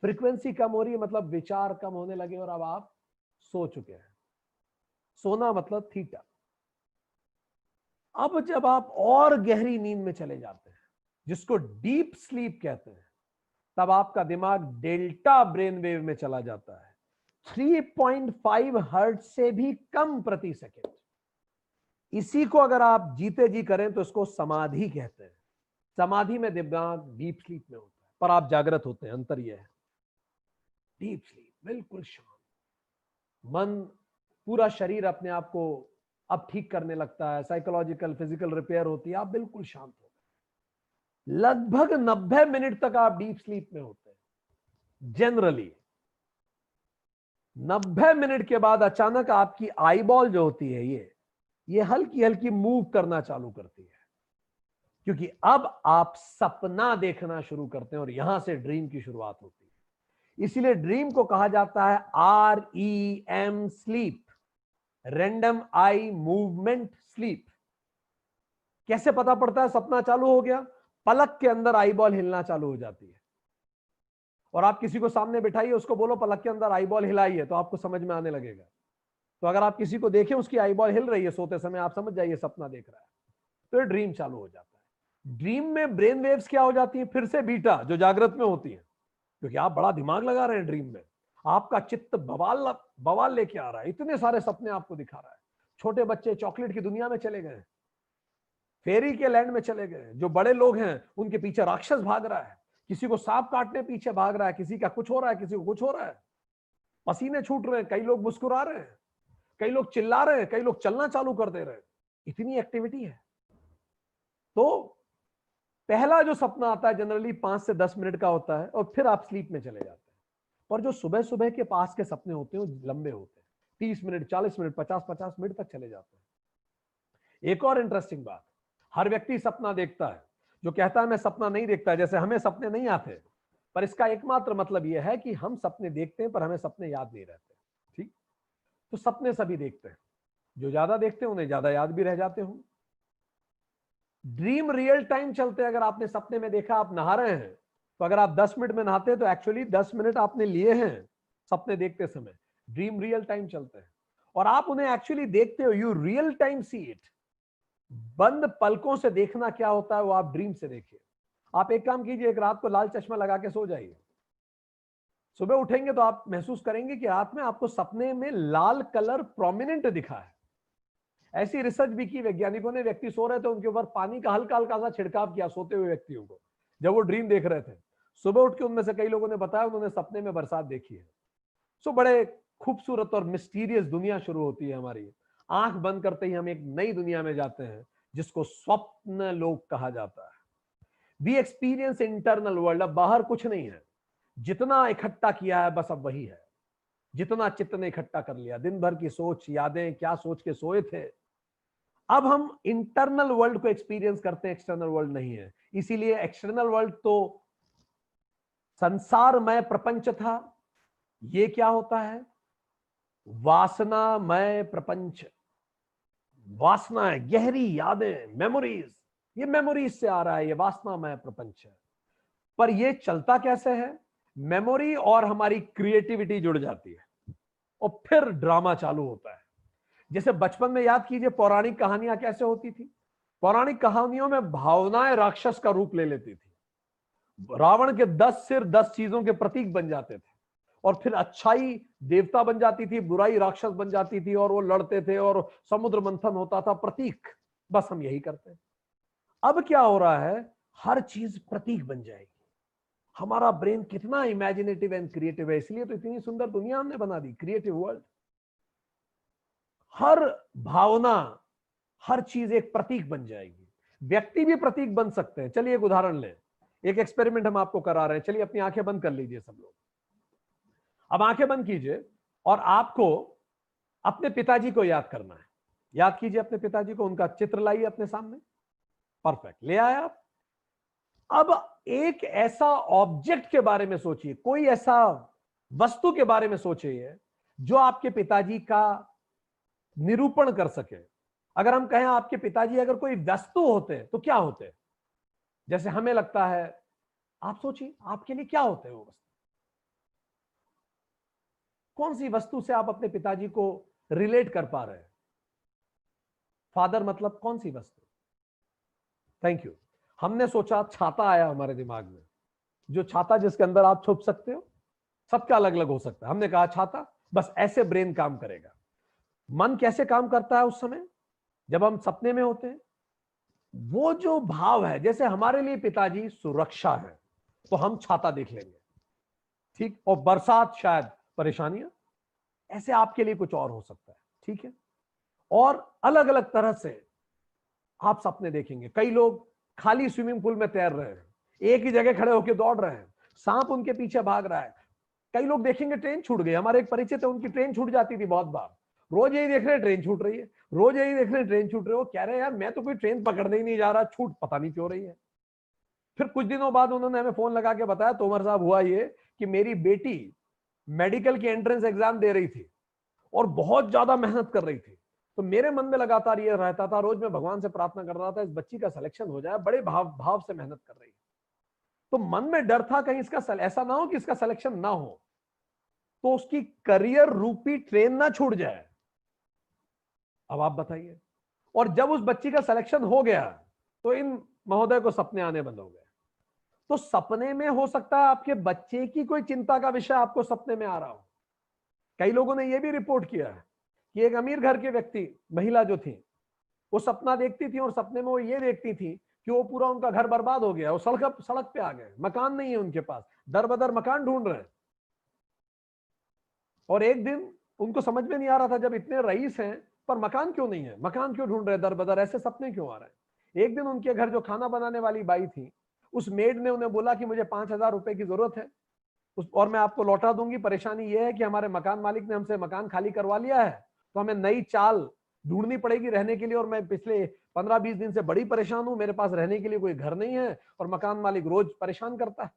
फ्रीक्वेंसी कम हो रही है, मतलब विचार कम होने लगे और अब आप सो चुके हैं। सोना मतलब थीटा। अब जब आप और गहरी नींद में चले जाते हैं, जिसको डीप स्लीप कहते हैं, तब आपका दिमाग डेल्टा ब्रेन वेव में चला जाता है, 3.5 हर्ट्ज से भी कम प्रति सेकेंड। इसी को अगर आप जीते जी करें तो इसको समाधि कहते हैं। समाधि में दिमाग डीप स्लीप में होता है, पर आप जागृत होते हैं। अंतर यह है, डीप स्लीप बिल्कुल शांत, मन पूरा शरीर अपने आप को अब ठीक करने लगता है, साइकोलॉजिकल फिजिकल रिपेयर होती है, आप बिल्कुल शांत हो गए। लगभग 90 मिनट तक आप डीप स्लीप में होते हैं जनरली। 90 मिनट के बाद अचानक आपकी आईबॉल जो होती है ये हल्की हल्की मूव करना चालू करती है, क्योंकि अब आप सपना देखना शुरू करते हैं और यहां से ड्रीम की शुरुआत होती है। इसीलिए ड्रीम को कहा जाता है REM sleep, random eye movement sleep. कैसे पता पड़ता है सपना चालू हो गया? पलक के अंदर आईबॉल हिलना चालू हो जाती है, और आप किसी को सामने बिठाइए, उसको बोलो पलक के अंदर आईबॉल हिलाइए, तो आपको समझ में आने लगेगा। तो अगर आप किसी को देखें उसकी आईबॉल हिल रही है सोते समय, आप समझ जाइए सपना देख रहा है, तो ये ड्रीम चालू हो जाता है। ड्रीम में ब्रेन वेव्स क्या हो जाती है? फिर से बीटा, जो जागृत में होती है, क्योंकि आप बड़ा दिमाग लगा रहे हैं ड्रीम में, आपका चित्त बवाल लेके आ रहा है, इतने सारे सपने आपको दिखा रहा है। छोटे बच्चे चॉकलेट की दुनिया में चले गए, फेरी के लैंड में चले गए, जो बड़े लोग हैं उनके पीछे राक्षस भाग रहा है, किसी को सांप काटने पीछे भाग रहा है, किसी का कुछ हो रहा है, किसी को कुछ हो रहा है, पसीने छूट रहे हैं, कई लोग मुस्कुरा रहे हैं, कई लोग चिल्ला रहे हैं, कई लोग चलना चालू कर दे रहे हैं, इतनी एक्टिविटी है। तो पहला जो सपना आता है जनरली 5 से 10 मिनट का होता है, और फिर आप स्लीप में चले जाते हैं। और जो सुबह सुबह के पास के सपने होते हैं वो लंबे होते हैं, 30 मिनट, 40 मिनट, 50 मिनट तक चले जाते हैं। एक और इंटरेस्टिंग बात, हर व्यक्ति सपना देखता है। जो कहता है मैं सपना नहीं देखता, जैसे हमें सपने नहीं आते, पर इसका एकमात्र मतलब यह है कि हम सपने देखते हैं पर हमें सपने याद नहीं रहते। ठीक, तो सपने सभी देखते हैं, जो ज्यादा देखते हैं उन्हें ज्यादा याद भी रह जाते हों। ड्रीम रियल टाइम चलते हैं। अगर आपने सपने में देखा आप नहा रहे हैं, तो अगर आप 10 मिनट में नहाते हैं तो एक्चुअली 10 मिनट आपने लिए हैं सपने देखते समय। ड्रीम रियल टाइम चलते हैं और आप उन्हें एक्चुअली देखते हो, you real time see it. बंद पलकों से देखना क्या होता है वो आप ड्रीम से देखिए। आप एक काम कीजिए, एक रात को लाल चश्मा लगा के सो जाइए, सुबह उठेंगे तो आप महसूस करेंगे कि रात में आपको सपने में लाल कलर प्रोमिनेंट दिखा है। ऐसी रिसर्च भी की वैज्ञानिकों ने, व्यक्ति सो रहे थे उनके ऊपर पानी का हल्का हल्का सा छिड़काव किया सोते हुए व्यक्तियों को, जब वो ड्रीम देख रहे थे। सुबह उठ के उनमें से कई लोगों ने बताया उन्होंने सपने में बरसात देखी है। सो बड़े खूबसूरत और मिस्टीरियस दुनिया शुरू होती है हमारी। आंख बंद करते ही हम एक नई दुनिया में जाते हैं जिसको स्वप्न लोक कहा जाता है। We experience internal world. अब बाहर कुछ नहीं है, जितना इकट्ठा किया है बस अब वही है, जितना चित्त ने इकट्ठा कर लिया, दिन भर की सोच, यादें, क्या सोच के सोए थे। अब हम इंटरनल वर्ल्ड को एक्सपीरियंस करते हैं, एक्सटर्नल वर्ल्ड नहीं है। इसीलिए एक्सटर्नल वर्ल्ड तो संसारमय प्रपंच था, ये क्या होता है? वासनामय प्रपंच। वासना है, गहरी यादें, मेमोरीज, ये मेमोरीज से आ रहा है, ये वासनामय प्रपंच है। पर ये चलता कैसे है? मेमोरी और हमारी क्रिएटिविटी जुड़ जाती है और फिर ड्रामा चालू होता है। जैसे बचपन में याद कीजिए पौराणिक कहानियां कैसे होती थी। पौराणिक कहानियों में भावनाएं राक्षस का रूप ले लेती थी। रावण के 10 सिर 10 चीजों के प्रतीक बन जाते थे, और फिर अच्छाई देवता बन जाती थी, बुराई राक्षस बन जाती थी, और वो लड़ते थे और समुद्र मंथन होता था। प्रतीक, बस हम यही करते हैं। अब क्या हो रहा है, हर चीज प्रतीक बन जाएगी। हमारा ब्रेन कितना इमेजिनेटिव एंड क्रिएटिव है, इसलिए तो इतनी सुंदर दुनिया हमने बना दी, क्रिएटिव वर्ल्ड। हर भावना, हर चीज एक प्रतीक बन जाएगी। व्यक्ति भी प्रतीक बन सकते हैं। चलिए एक उदाहरण लें, एक एक्सपेरिमेंट हम आपको करा रहे हैं। चलिए अपनी आंखें बंद कर लीजिए सब लोग। अब आंखें बंद कीजिए और आपको अपने पिताजी को याद करना है। याद कीजिए अपने पिताजी को, उनका चित्र लाइए अपने सामने। परफेक्ट, ले आए आप। अब एक ऐसा ऑब्जेक्ट के बारे में सोचिए, कोई ऐसा वस्तु के बारे में सोचिए जो आपके पिताजी का निरूपण कर सके। अगर हम कहें आपके पिताजी अगर कोई वस्तु होते तो क्या होते? जैसे हमें लगता है, आप सोचिए आपके लिए क्या होते हैं वो वस्तु? कौन सी वस्तु से आप अपने पिताजी को रिलेट कर पा रहे हैं? फादर मतलब कौन सी वस्तु? Thank you. हमने सोचा छाता आया हमारे दिमाग में, जो छाता जिसके अंदर आप छुप सकते हो। सबका अलग अलग हो सकता है। हमने कहा छाता। बस ऐसे ब्रेन काम करेगा। मन कैसे काम करता है उस समय जब हम सपने में होते हैं? वो जो भाव है, जैसे हमारे लिए पिताजी सुरक्षा है तो हम छाता देख लेंगे, ठीक, और बरसात शायद परेशानियां, ऐसे आपके लिए कुछ और हो सकता है, ठीक है। और अलग अलग तरह से आप सपने देखेंगे। कई लोग खाली स्विमिंग पूल में तैर रहे हैं, एक ही जगह खड़े होकर दौड़ रहे हैं, सांप उनके पीछे भाग रहा है। कई लोग देखेंगे ट्रेन छूट गई। हमारे एक परिचित है, उनकी ट्रेन छूट जाती थी बहुत बार। रोज यही देख रहे हैं ट्रेन छूट रही है, रोज यही देख रहे हैं ट्रेन छूट रही है। वो कह रहे हैं यार मैं तो कोई ट्रेन पकड़ने ही नहीं जा रहा, छूट पता नहीं क्यों रही है। फिर कुछ दिनों बाद उन्होंने हमें फोन लगा के बताया, तोमर साहब हुआ ये कि मेरी बेटी मेडिकल की एंट्रेंस एग्जाम दे रही थी और बहुत ज्यादा मेहनत कर रही थी। तो मेरे मन में लगातार ये रहता था, रोज मैं भगवान से प्रार्थना कर रहा था इस बच्ची का सिलेक्शन हो जाए, बड़े भाव से मेहनत कर रही है। तो मन में डर था कहीं इसका ऐसा ना हो कि इसका सिलेक्शन ना हो, तो उसकी करियर रूपी ट्रेन ना छूट जाए। अब आप बताइए। और जब उस बच्ची का सिलेक्शन हो गया तो इन महोदय को सपने आने बंद हो गए। तो सपने में हो सकता है आपके बच्चे की कोई चिंता का विषय आपको सपने में आ रहा हो। कई लोगों ने यह भी रिपोर्ट किया है कि एक अमीर घर के व्यक्ति, महिला जो थी, वो सपना देखती थी और सपने में वो ये देखती थी कि वो पूरा उनका घर बर्बाद हो गया, वो सड़क पे आ गए, मकान नहीं है उनके पास, दर बदर मकान ढूंढ रहे हैं। और एक दिन उनको समझ में नहीं आ रहा था, जब इतने रईस हैं पर मकान क्यों नहीं है, मकान क्यों ढूंढ रहे हैं दर बदर, ऐसे सपने क्यों आ रहे हैं। एक दिन उनके घर जो खाना बनाने वाली बाई थी, उस मेड ने उन्हें बोला कि मुझे 5,000 रुपए की जरूरत है और मैं आपको लौटा दूंगी। परेशानी यह है कि हमारे मकान मालिक ने हमसे मकान खाली करवा लिया है, तो हमें नई चाल ढूंढनी पड़ेगी रहने के लिए, और मैं पिछले 15-20 दिन से बड़ी परेशान हूं, मेरे पास रहने के लिए कोई घर नहीं है और मकान मालिक रोज परेशान करता है।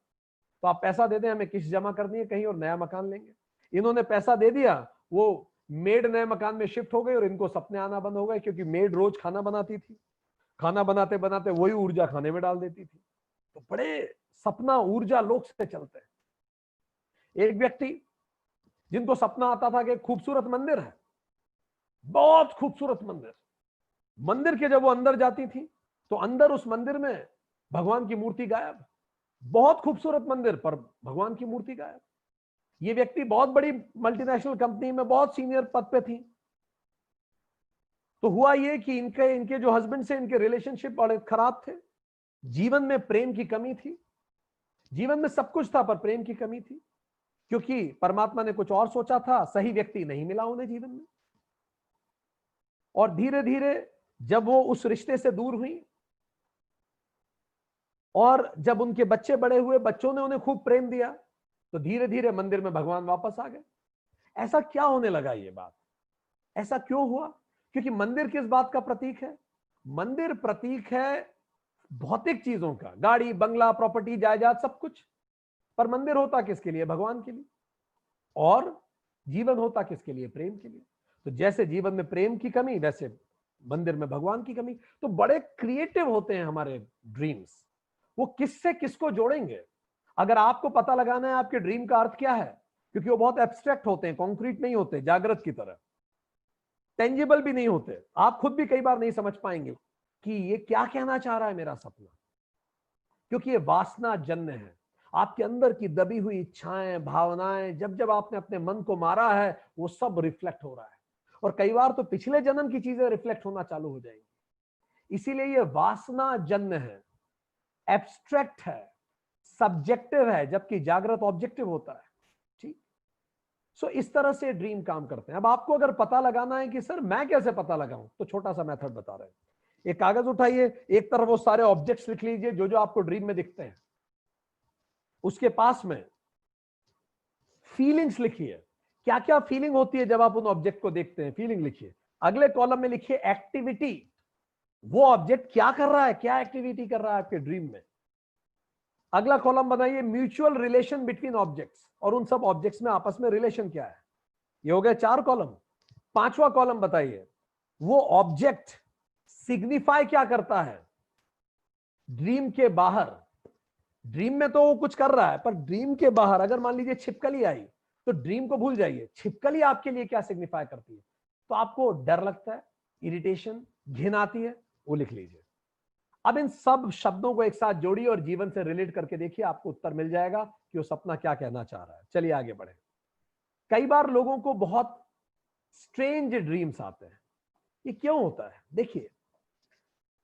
तो आप पैसा दे दें, हमें किस्त जमा करनी है कहीं और नया मकान लेंगे। इन्होंने पैसा दे दिया, वो मेड नए मकान में शिफ्ट हो गई और इनको सपने आना बंद हो गए, क्योंकि मेड रोज खाना बनाती थी, खाना बनाते बनाते वही ऊर्जा खाने में डाल देती थी। तो बड़े सपना ऊर्जा लोक से चलते हैं। एक व्यक्ति जिनको सपना आता था कि खूबसूरत मंदिर है, बहुत खूबसूरत मंदिर, मंदिर के जब वो अंदर जाती थी तो अंदर उस मंदिर में भगवान की मूर्ति गायब। बहुत खूबसूरत मंदिर पर भगवान की मूर्ति गायब। ये व्यक्ति बहुत बड़ी मल्टीनेशनल कंपनी में बहुत सीनियर पद पे थी। तो हुआ ये कि इनके जो हस्बैंड से इनके रिलेशनशिप बड़े खराब थे, जीवन में प्रेम की कमी थी, जीवन में सब कुछ था पर प्रेम की कमी थी, क्योंकि परमात्मा ने कुछ और सोचा था, सही व्यक्ति नहीं मिला उन्हें जीवन में। और धीरे धीरे जब वो उस रिश्ते से दूर हुई और जब उनके बच्चे बड़े हुए, बच्चों ने उन्हें खूब प्रेम दिया, तो धीरे धीरे मंदिर में भगवान वापस आ गए। ऐसा क्या होने लगा ये बात, ऐसा क्यों हुआ? क्योंकि मंदिर किस बात का प्रतीक है? मंदिर प्रतीक है भौतिक चीजों का, गाड़ी बंगला प्रॉपर्टी जायदाद सब कुछ। पर मंदिर होता किसके लिए? भगवान के लिए। और जीवन होता किसके लिए? प्रेम के लिए। तो जैसे जीवन में प्रेम की कमी, वैसे मंदिर में भगवान की कमी। तो बड़े क्रिएटिव होते हैं हमारे ड्रीम्स, वो किससे किसको जोड़ेंगे। अगर आपको पता लगाना है आपके ड्रीम का अर्थ क्या है, क्योंकि वो बहुत एब्स्ट्रैक्ट होते हैं, कॉन्क्रीट नहीं होते, जागृत की तरह टेंजिबल भी नहीं होते, आप खुद भी कई बार नहीं समझ पाएंगे कि ये क्या कहना चाह रहा है मेरा सपना। क्योंकि ये वासना जन्य है। आपके अंदर की दबी हुई इच्छाएं, भावनाएं, जब जब आपने अपने मन को मारा है वो सब रिफ्लेक्ट हो रहा है, और कई बार तो पिछले जन्म की चीजें रिफ्लेक्ट होना चालू हो जाएंगी। इसीलिए ये वासना जन्य है, एब्स्ट्रैक्ट है, सब्जेक्टिव है, जबकि जागृत ऑब्जेक्टिव होता है। ठीक। सो इस तरह से ड्रीम काम करते हैं। अब आपको अगर पता लगाना है कि सर मैं कैसे पता लगाऊं, तो छोटा सा मेथड बता रहे हैं। एक कागज उठाइए, एक तरफ वो सारे ऑब्जेक्ट्स लिख लीजिए जो जो आपको ड्रीम में दिखते हैं, उसके पास में फीलिंग्स लिखिए, क्या क्या फीलिंग होती है जब आप उन ऑब्जेक्ट को देखते हैं, फीलिंग लिखिए। अगले कॉलम में लिखिए एक्टिविटी, वो ऑब्जेक्ट क्या कर रहा है, क्या एक्टिविटी कर रहा है आपके ड्रीम में। अगला कॉलम बनाइए म्यूचुअल रिलेशन बिटवीन ऑब्जेक्ट्स, और उन सब ऑब्जेक्ट्स में आपस में रिलेशन क्या है। ये हो गया 4 कॉलम। 5वां कॉलम बताइए वो ऑब्जेक्ट सिग्निफाई क्या करता है ड्रीम के बाहर। ड्रीम में तो वो कुछ कर रहा है, पर ड्रीम के बाहर अगर मान लीजिए छिपकली आई, तो ड्रीम को भूल जाइए, छिपकली आपके लिए क्या सिग्निफाई करती है। तो आपको डर लगता है, इरिटेशन, घिन आती है, वो लिख लीजिए। अब इन सब शब्दों को एक साथ जोड़िए और जीवन से रिलेट करके देखिए, आपको उत्तर मिल जाएगा कि वो सपना क्या कहना चाह रहा है। चलिए आगे बढ़े। कई बार लोगों को बहुत स्ट्रेंज ड्रीम्स आते हैं। ये क्यों होता है? देखिए,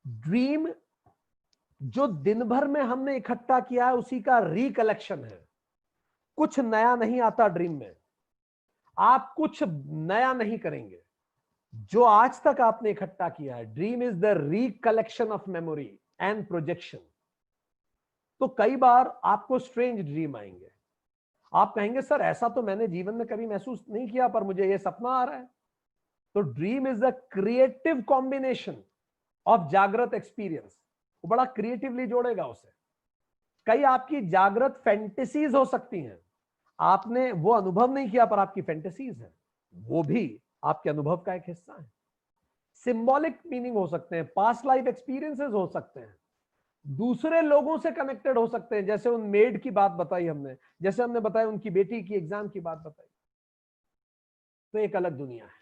ड्रीम जो दिन भर में हमने इकट्ठा किया है उसी का रिकलेक्शन है। कुछ नया नहीं आता ड्रीम में, आप कुछ नया नहीं करेंगे। जो आज तक आपने इकट्ठा किया है, dream is the recollection of memory and projection. तो कई बार आपको स्ट्रेंज ड्रीम आएंगे, आप कहेंगे सर ऐसा तो मैंने जीवन में कभी महसूस नहीं किया, पर मुझे ये सपना आ रहा है। तो dream is the creative combination of जागृत एक्सपीरियंस। वो बड़ा क्रिएटिवली जोड़ेगा उसे। कई आपकी जागृत फैंटेसीज हो सकती हैं, आपने वो अनुभव नहीं किया पर आपकी फैंटेसीज है, वो भी आपके अनुभव का एक हिस्सा है। सिंबॉलिक मीनिंग हो सकते हैं, पास्ट लाइफ एक्सपीरियंसेस हो सकते हैं, दूसरे लोगों से कनेक्टेड हो सकते हैं, जैसे उन मेड की बात बताई हमने, जैसे हमने बताया उनकी बेटी की एग्जाम की बात बताई। तो एक अलग दुनिया है।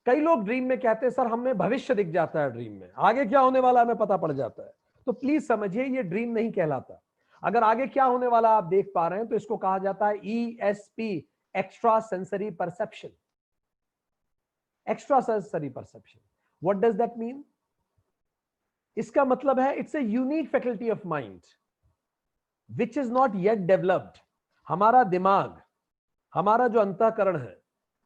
कई लोग ड्रीम में कहते हैं सर हमें भविष्य दिख जाता है, ड्रीम में आगे क्या होने वाला हमें पता पड़ जाता है। तो प्लीज समझिए ये ड्रीम नहीं कहलाता। अगर आगे क्या होने वाला आप देख पा रहे हैं तो इसको कहा जाता है ESP, extra sensory perception. Extra sensory perception, what does that mean? इसका मतलब है it's a unique faculty of mind which is not yet developed. हमारा दिमाग, हमारा जो अंतःकरण है,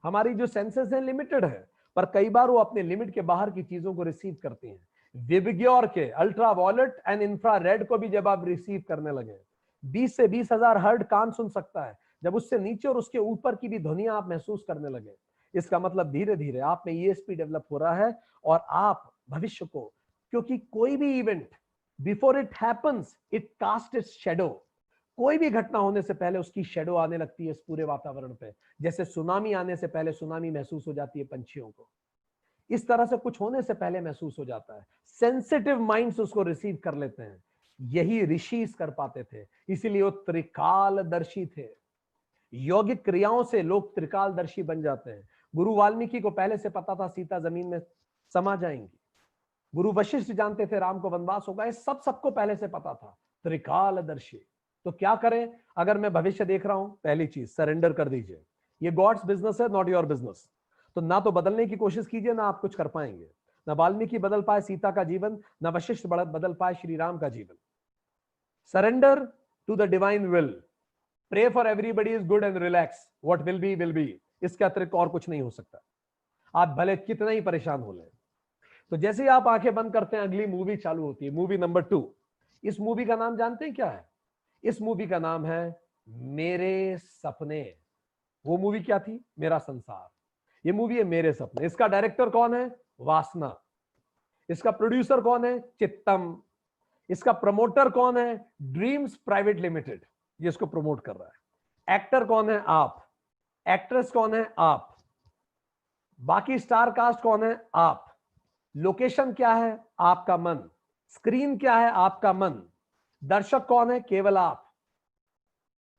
हमारी जो सेंसेस हैं लिमिटेड है, पर कई बार वो अपने लिमिट के बाहर की चीजों को रिसीव करती हैं। विबग्योर के अल्ट्रा वॉयलेट एंड इंफ्रारेड को भी जब आप रिसीव करने लगे, 20 से 20,000 हर्ट कान सुन सकता है। जब उससे नीचे और उसके ऊपर की भी ध्वनियां आप महसूस करने लगे, इसका मतलब धीरे धीरे आप में ESP डेवलप हो रहा है, और आप भविष्य को, क्योंकि कोई भी event before it happens it cast its shadow. कोई भी घटना होने से पहले उसकी शैडो आने लगती है इस पूरे वातावरण पे। जैसे सुनामी आने से पहले सुनामी महसूस हो जाती है पंछियों को, इस तरह से कुछ होने से पहले महसूस हो जाता है। सेंसिटिव माइंड्स उसको रिसीव कर लेते हैं। यही ऋषि कर पाते थे, इसीलिए वो त्रिकालदर्शी थे। यौगिक क्रियाओं से लोग त्रिकालदर्शी बन जाते हैं। गुरु वाल्मीकि को पहले से पता था सीता जमीन में समा जाएंगी। गुरु वशिष्ठ जानते थे राम को वनवास होगा, ये सब सबको पहले से पता था। त्रिकालदर्शी। तो क्या करें? अगर मैं भविष्य देख रहा हूं, पहली चीज सरेंडर कर दीजिए। ये गॉड्स बिजनेस है, नॉट योर बिजनेस। तो ना तो बदलने की कोशिश कीजिए, ना आप कुछ कर पाएंगे। ना वाल्मीकि बदल पाए सीता का जीवन, ना वशिष्ठ बदल पाए श्री राम का जीवन। Surrender to the divine will, pray for everybody is good and relax, what will be. इसके अतिरिक्त और कुछ नहीं हो सकता, आप भले कितना ही परेशान हो ले। तो जैसे ही आप आंखें बंद करते हैं, अगली मूवी चालू होती है, मूवी नंबर 2। इस मूवी का नाम जानते हैं क्या है? इस मूवी का नाम है मेरे सपने। वो मूवी क्या थी? मेरा संसार। ये मूवी है मेरे सपने। इसका डायरेक्टर कौन है? वासना। इसका प्रोड्यूसर कौन है? चित्तम। इसका प्रमोटर कौन है? ड्रीम्स प्राइवेट लिमिटेड, ये इसको प्रमोट कर रहा है। एक्टर कौन है? आप। एक्ट्रेस कौन है? आप। बाकी स्टार कास्ट कौन है? आप। लोकेशन क्या है? आपका मन। स्क्रीन क्या है? आपका मन। दर्शक कौन है? केवल आप।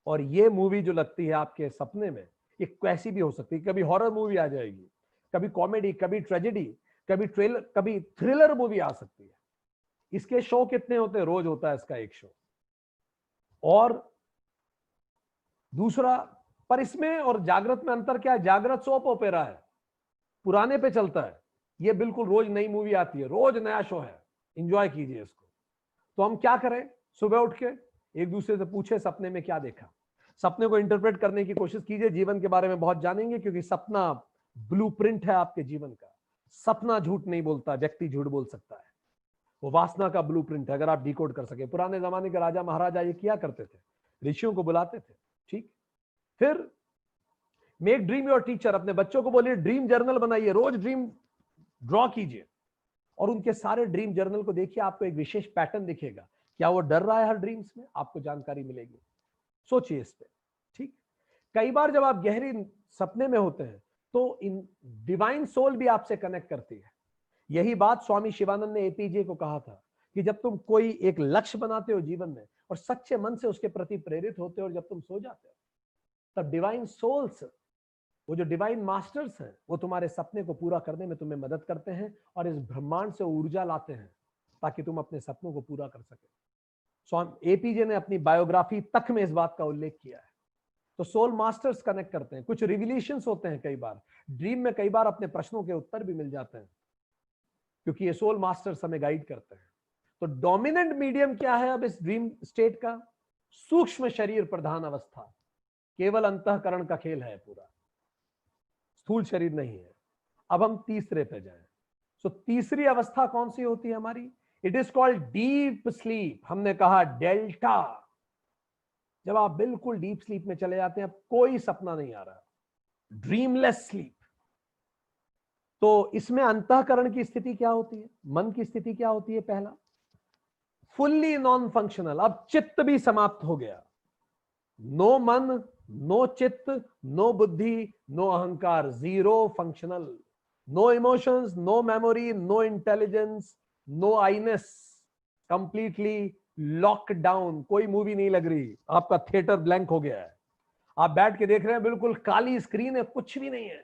और ये मूवी जो लगती है आपके सपने में, ये कैसी भी हो सकती है। कभी हॉरर मूवी आ जाएगी, कभी कॉमेडी, कभी ट्रेजेडी, कभी थ्रिलर मूवी आ सकती है। इसके शो कितने होते हैं? रोज होता है इसका एक शो। और दूसरा, पर इसमें और जागृत में अंतर क्या है? जागृत सोप ओपेरा है, पुराने पे चलता है, ये बिल्कुल रोज नई मूवी आती है, रोज नया शो है, एंजॉय कीजिए इसको। तो हम क्या करें? सुबह उठ के एक दूसरे से पूछे सपने में क्या देखा, सपने को इंटरप्रेट करने की कोशिश कीजिए। जीवन के बारे में बहुत जानेंगे, क्योंकि सपना ब्लूप्रिंट है आपके जीवन का। सपना झूठ नहीं बोलता, व्यक्ति झूठ बोल सकता है, वो वासना का ब्लूप्रिंट है, अगर आप डिकोड कर सके। पुराने जमाने के राजा महाराजा ये किया करते थे, ऋषियों को बुलाते थे। ठीक, फिर मेक ड्रीम योर टीचर, अपने बच्चों को बोलिए ड्रीम जर्नल बनाइए, रोज ड्रीम ड्रॉ कीजिए और उनके सारे ड्रीम जर्नल को देखिए, आपको एक विशेष पैटर्न दिखेगा। क्या वो डर रहा है हर ड्रीम्स में? आपको जानकारी मिलेगी। सोचिए इस पे। ठीक, कई बार जब आप गहरी सपने में होते हैं तो इन डिवाइन सोल भी आपसे कनेक्ट करती है। यही बात स्वामी शिवानंद ने एपीजे को कहा था कि जब तुम कोई एक लक्ष्य बनाते हो जीवन में और सच्चे मन से उसके प्रति प्रेरित होते हो और जब तुम सो जाते हो, तब डिवाइन सोल्स, वो जो डिवाइन मास्टर्स हैं, वो तुम्हारे सपने को पूरा करने में तुम्हें मदद करते हैं और इस ब्रह्मांड से ऊर्जा लाते हैं ताकि तुम अपने सपनों को पूरा कर सके। स्वामी एपीजे ने अपनी बायोग्राफी तक में इस बात का उल्लेख किया है। तो सोल मास्टर्स कनेक्ट करते हैं, कुछ रिविलेशंस होते हैं, कई बार ड्रीम में कई बार अपने प्रश्नों के उत्तर भी मिल जाते हैं, क्योंकि ये सोल मास्टर्स हमें गाइड करते हैं। तो डोमिनेंट मीडियम क्या है अब इस ड्रीम स्टेट का? सूक्ष्म शरीर प्रधान अवस्था, केवल अंतःकरण का खेल है पूरा, स्थूल शरीर नहीं है। अब हम तीसरे पे जाएं। सो तीसरी अवस्था कौन सी होती है हमारी? It is called deep sleep. हमने कहा डेल्टा, जब आप बिल्कुल डीप स्लीप में चले जाते हैं, कोई सपना नहीं आ रहा, ड्रीमलेस स्लीप। तो इसमें अंतःकरण की स्थिति क्या होती है? मन की स्थिति क्या होती है? पहला, फुल्ली नॉन फंक्शनल, अब चित्त भी समाप्त हो गया। नो मन, नो चित्त, नो बुद्धि, नो अहंकार, zero functional, no emotions, no memory, no intelligence, no Iness, completely lock down. कोई मूवी नहीं लग रही, आपका थिएटर ब्लैंक हो गया है, आप बैठ के देख रहे हैं, बिल्कुल काली स्क्रीन है, कुछ भी नहीं है,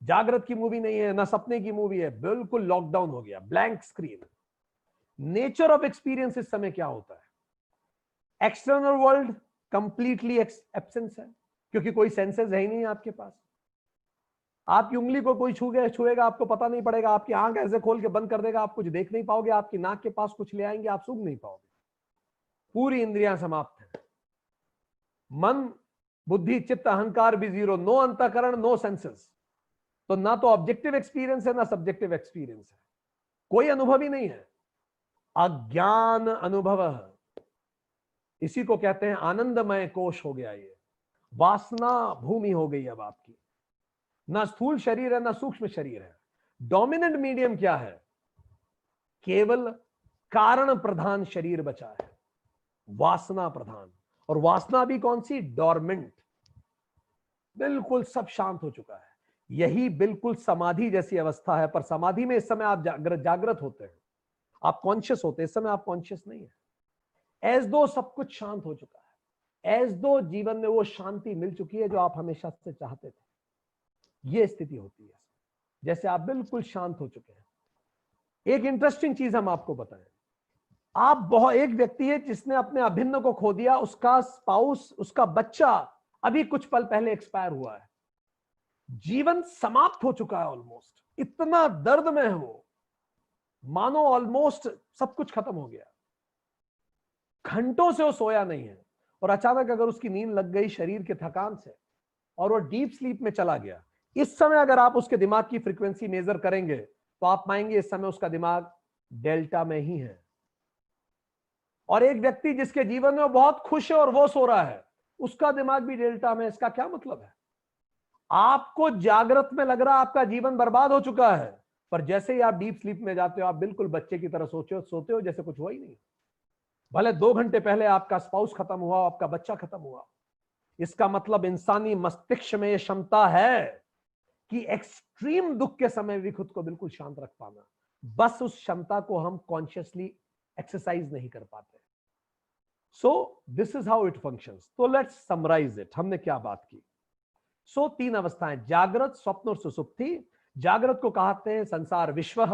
जागृत की मूवी नहीं है, ना सपने की मूवी है, बिल्कुल लॉकडाउन हो गया, blank screen. Nature of experience इस समय क्या होता है? एक्सटर्नल वर्ल्ड कंप्लीटली एब्सेंस है, क्योंकि कोई सेंसेस है ही नहीं आपके पास। आपकी उंगली को कोई छुएगा आपको पता नहीं पड़ेगा, आपकी आंख ऐसे खोल के बंद कर देगा, आप कुछ देख नहीं पाओगे, आपकी नाक के पास कुछ ले आएंगे, आप सूंघ नहीं पाओगे, पूरी इंद्रियां समाप्त है। मन, बुद्धि, चित्त, अहंकार भी जीरो, नो अंतःकरण, नो सेंसेस। तो ना तो ऑब्जेक्टिव एक्सपीरियंस है, ना सब्जेक्टिव एक्सपीरियंस है, कोई अनुभव ही नहीं है, अज्ञान अनुभव है। इसी को कहते हैं आनंदमय कोश हो गया, ये वासना भूमि हो गई अब आपकी। ना स्थूल शरीर है, ना सूक्ष्म शरीर है। डोमिनेंट मीडियम क्या है? केवल कारण प्रधान शरीर बचा है, वासना प्रधान। और वासना भी कौन सी? डोरमेंट, बिल्कुल सब शांत हो चुका है। यही बिल्कुल समाधि जैसी अवस्था है, पर समाधि में इस समय आप जागृत होते हैं, आप कॉन्शियस होते हैं, इस समय आप कॉन्शियस नहीं है। एज दो सब कुछ शांत हो चुका है, एज दो जीवन में वो शांति मिल चुकी है जो आप हमेशा से चाहते थे। ये स्थिति होती है जैसे आप बिल्कुल शांत हो चुके हैं। एक इंटरेस्टिंग चीज हम आपको बताएं, आप बहुत, एक व्यक्ति है जिसने अपने अभिन्न को खो दिया, उसका स्पाउस, उसका बच्चा अभी कुछ पल पहले एक्सपायर हुआ है, जीवन समाप्त हो चुका है ऑलमोस्ट, इतना दर्द में है वो, मानो ऑलमोस्ट सब कुछ खत्म हो गया, घंटों से वो सोया नहीं है, और अचानक अगर उसकी नींद लग गई शरीर के थकान से और वो डीप स्लीप में चला गया, इस समय अगर आप उसके दिमाग की फ्रीक्वेंसी मेजर करेंगे तो आप पाएंगे इस समय उसका दिमाग डेल्टा में ही है। और एक व्यक्ति जिसके जीवन में बहुत खुश है और वो सो रहा है, उसका दिमाग भी डेल्टा में। इसका क्या मतलब है? आपको जागृत में लग रहा है आपका जीवन बर्बाद हो चुका है, पर जैसे ही आप डीप स्लीप में जाते हो, आप बिल्कुल बच्चे की तरह सोते हो जैसे कुछ हुआ ही नहीं। भले 2 घंटे पहले आपका स्पाउस खत्म हुआ, आपका बच्चा खत्म हुआ। इसका मतलब इंसानी मस्तिष्क में यह क्षमता है कि एक्सट्रीम दुख के समय भी खुद को बिल्कुल शांत रख पाना, बस उस क्षमता को हम कॉन्शियसली एक्सरसाइज नहीं कर पाते। So this is how it functions. तो लेट्स समराइज इट, हमने क्या बात की। सो 3 अवस्थाएं, जागृत, स्वप्न और सुसुप्ति। जागृत को कहते हैं संसार विश्व,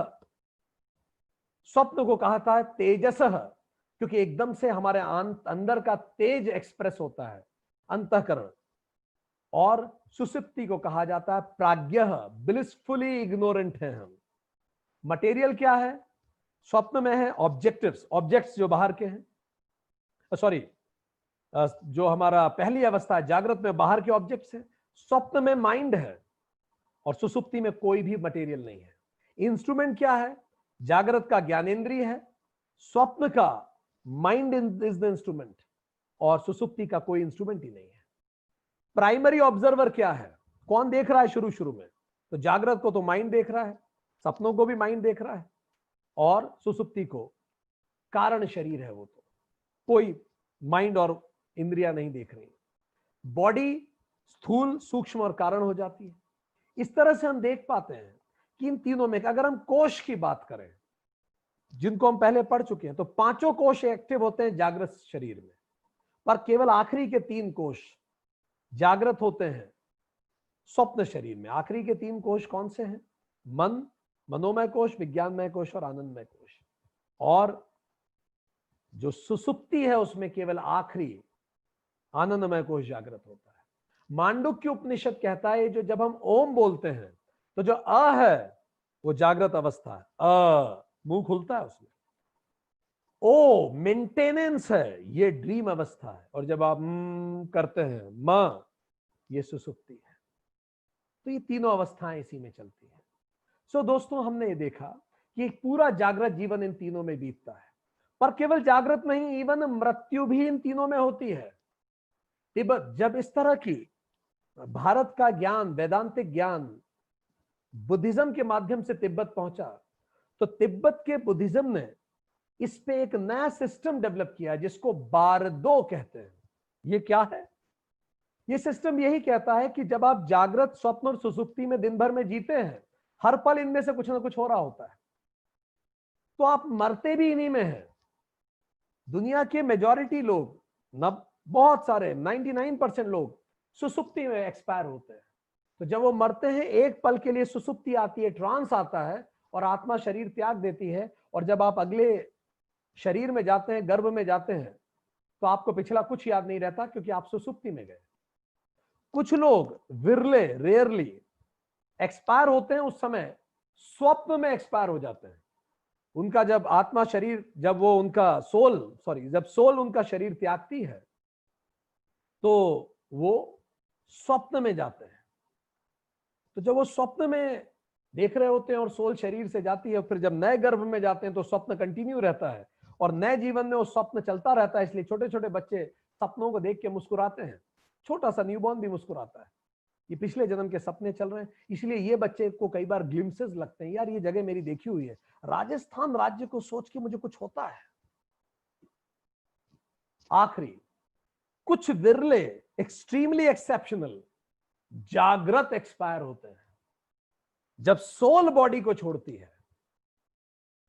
स्वप्न को कहा था तेजसः, क्योंकि एकदम से हमारे अंदर का तेज एक्सप्रेस होता है, अंतःकरण। और सुषुप्ति को कहा जाता है प्राज्ञः, ब्लिसफुली इग्नोरेंट है हम। मटेरियल क्या है? स्वप्न में है ऑब्जेक्टिव्स, ऑब्जेक्ट्स जो बाहर के हैं, सॉरी, जो हमारा पहली अवस्था है जागृत में बाहर के ऑब्जेक्ट्स है, स्वप्न में माइंड है, और सुसुप्ति में कोई भी मटेरियल नहीं है। इंस्ट्रूमेंट क्या है? जागृत का ज्ञानेंद्रिय है, स्वप्न का माइंड इज द इंस्ट्रूमेंट, और सुसुप्ति का कोई इंस्ट्रूमेंट ही नहीं है। प्राइमरी ऑब्जर्वर क्या है? कौन देख रहा है शुरू शुरू में? तो जागृत को तो माइंड देख रहा है, सपनों को भी माइंड देख रहा है, और सुसुप्ति को कारण शरीर है, वो तो कोई माइंड और इंद्रिया नहीं देख रही। बॉडी स्थूल, सूक्ष्म और कारण हो जाती है। इस तरह से हम देख पाते हैं कि इन तीनों में, अगर हम कोश की बात करें जिनको हम पहले पढ़ चुके हैं, तो पांचों कोश एक्टिव होते हैं जागृत शरीर में, पर केवल आखिरी के 3 कोश जागृत होते हैं स्वप्न शरीर में। आखिरी के 3 कोश कौन से हैं? मन, मनोमय कोश, विज्ञानमय कोश और आनंदमय कोश। और जो सुसुप्ति है उसमें केवल आखिरी आनंदमय कोश जागृत होता है। मांडुक्य उपनिषद कहता है जो जब हम ओम बोलते हैं तो जो अ है वो जागृत अवस्था है, अ मुंह खुलता है उसमें। ओ मेंटेनेंस है, ये ड्रीम अवस्था है, और जब आप करते हैं म, ये सुसुप्ति है। तो ये तीनों अवस्थाएं इसी में चलती हैं। सो दोस्तों, हमने ये देखा कि एक पूरा जागृत जीवन इन तीनों में बीतता है, पर केवल जागृत नहीं, इवन मृत्यु भी इन तीनों में होती है। तिब्बत, जब इस तरह की भारत का ज्ञान, वेदांतिक ज्ञान बुद्धिज्म के माध्यम से तिब्बत पहुंचा, तो तिब्बत के बुद्धिज्म ने इस पे एक नया सिस्टम डेवलप किया जिसको बारदो कहते हैं। ये क्या है? ये सिस्टम यही कहता है कि जब आप जागृत, स्वप्न और सुसुप्ति में दिन भर में जीते हैं, हर पल इनमें से कुछ ना कुछ हो रहा होता है, तो आप मरते भी इन्हीं में हैं। दुनिया के मेजॉरिटी लोग, बहुत सारे 99% लोग सुसुप्ति में एक्सपायर होते हैं। तो जब वो मरते हैं, एक पल के लिए सुसुप्ति आती है, ट्रांस आता है, और आत्मा शरीर त्याग देती है। और जब आप अगले शरीर में जाते हैं, गर्भ में जाते हैं, तो आपको पिछला कुछ याद नहीं रहता, क्योंकि आप सुसुप्ति में गए। कुछ लोग विरले, रेयरली एक्सपायर होते हैं, उस समय स्वप्न में एक्सपायर हो जाते हैं। उनका जब आत्मा शरीर, जब वो उनका जब सोल उनका शरीर त्यागती है, तो वो स्वप्न में जाते हैं। तो जब वो स्वप्न में देख रहे होते हैं और सोल शरीर से जाती है, फिर जब नए गर्भ में जाते हैं तो स्वप्न कंटिन्यू रहता है, और नए जीवन में वो स्वप्न चलता रहता है। इसलिए छोटे छोटे बच्चे सपनों को देख के मुस्कुराते हैं, छोटा सा न्यूबॉर्न भी मुस्कुराता है, ये पिछले जन्म के सपने चल रहे हैं। इसलिए ये बच्चे को कई बार ग्लिम्सेस लगते हैं, यार ये जगह मेरी देखी हुई है, राजस्थान राज्य को सोच के मुझे कुछ होता है। आखिरी कुछ विरले, एक्सट्रीमली एक्सेप्शनल जागृत एक्सपायर होते हैं। जब सोल बॉडी को छोड़ती है,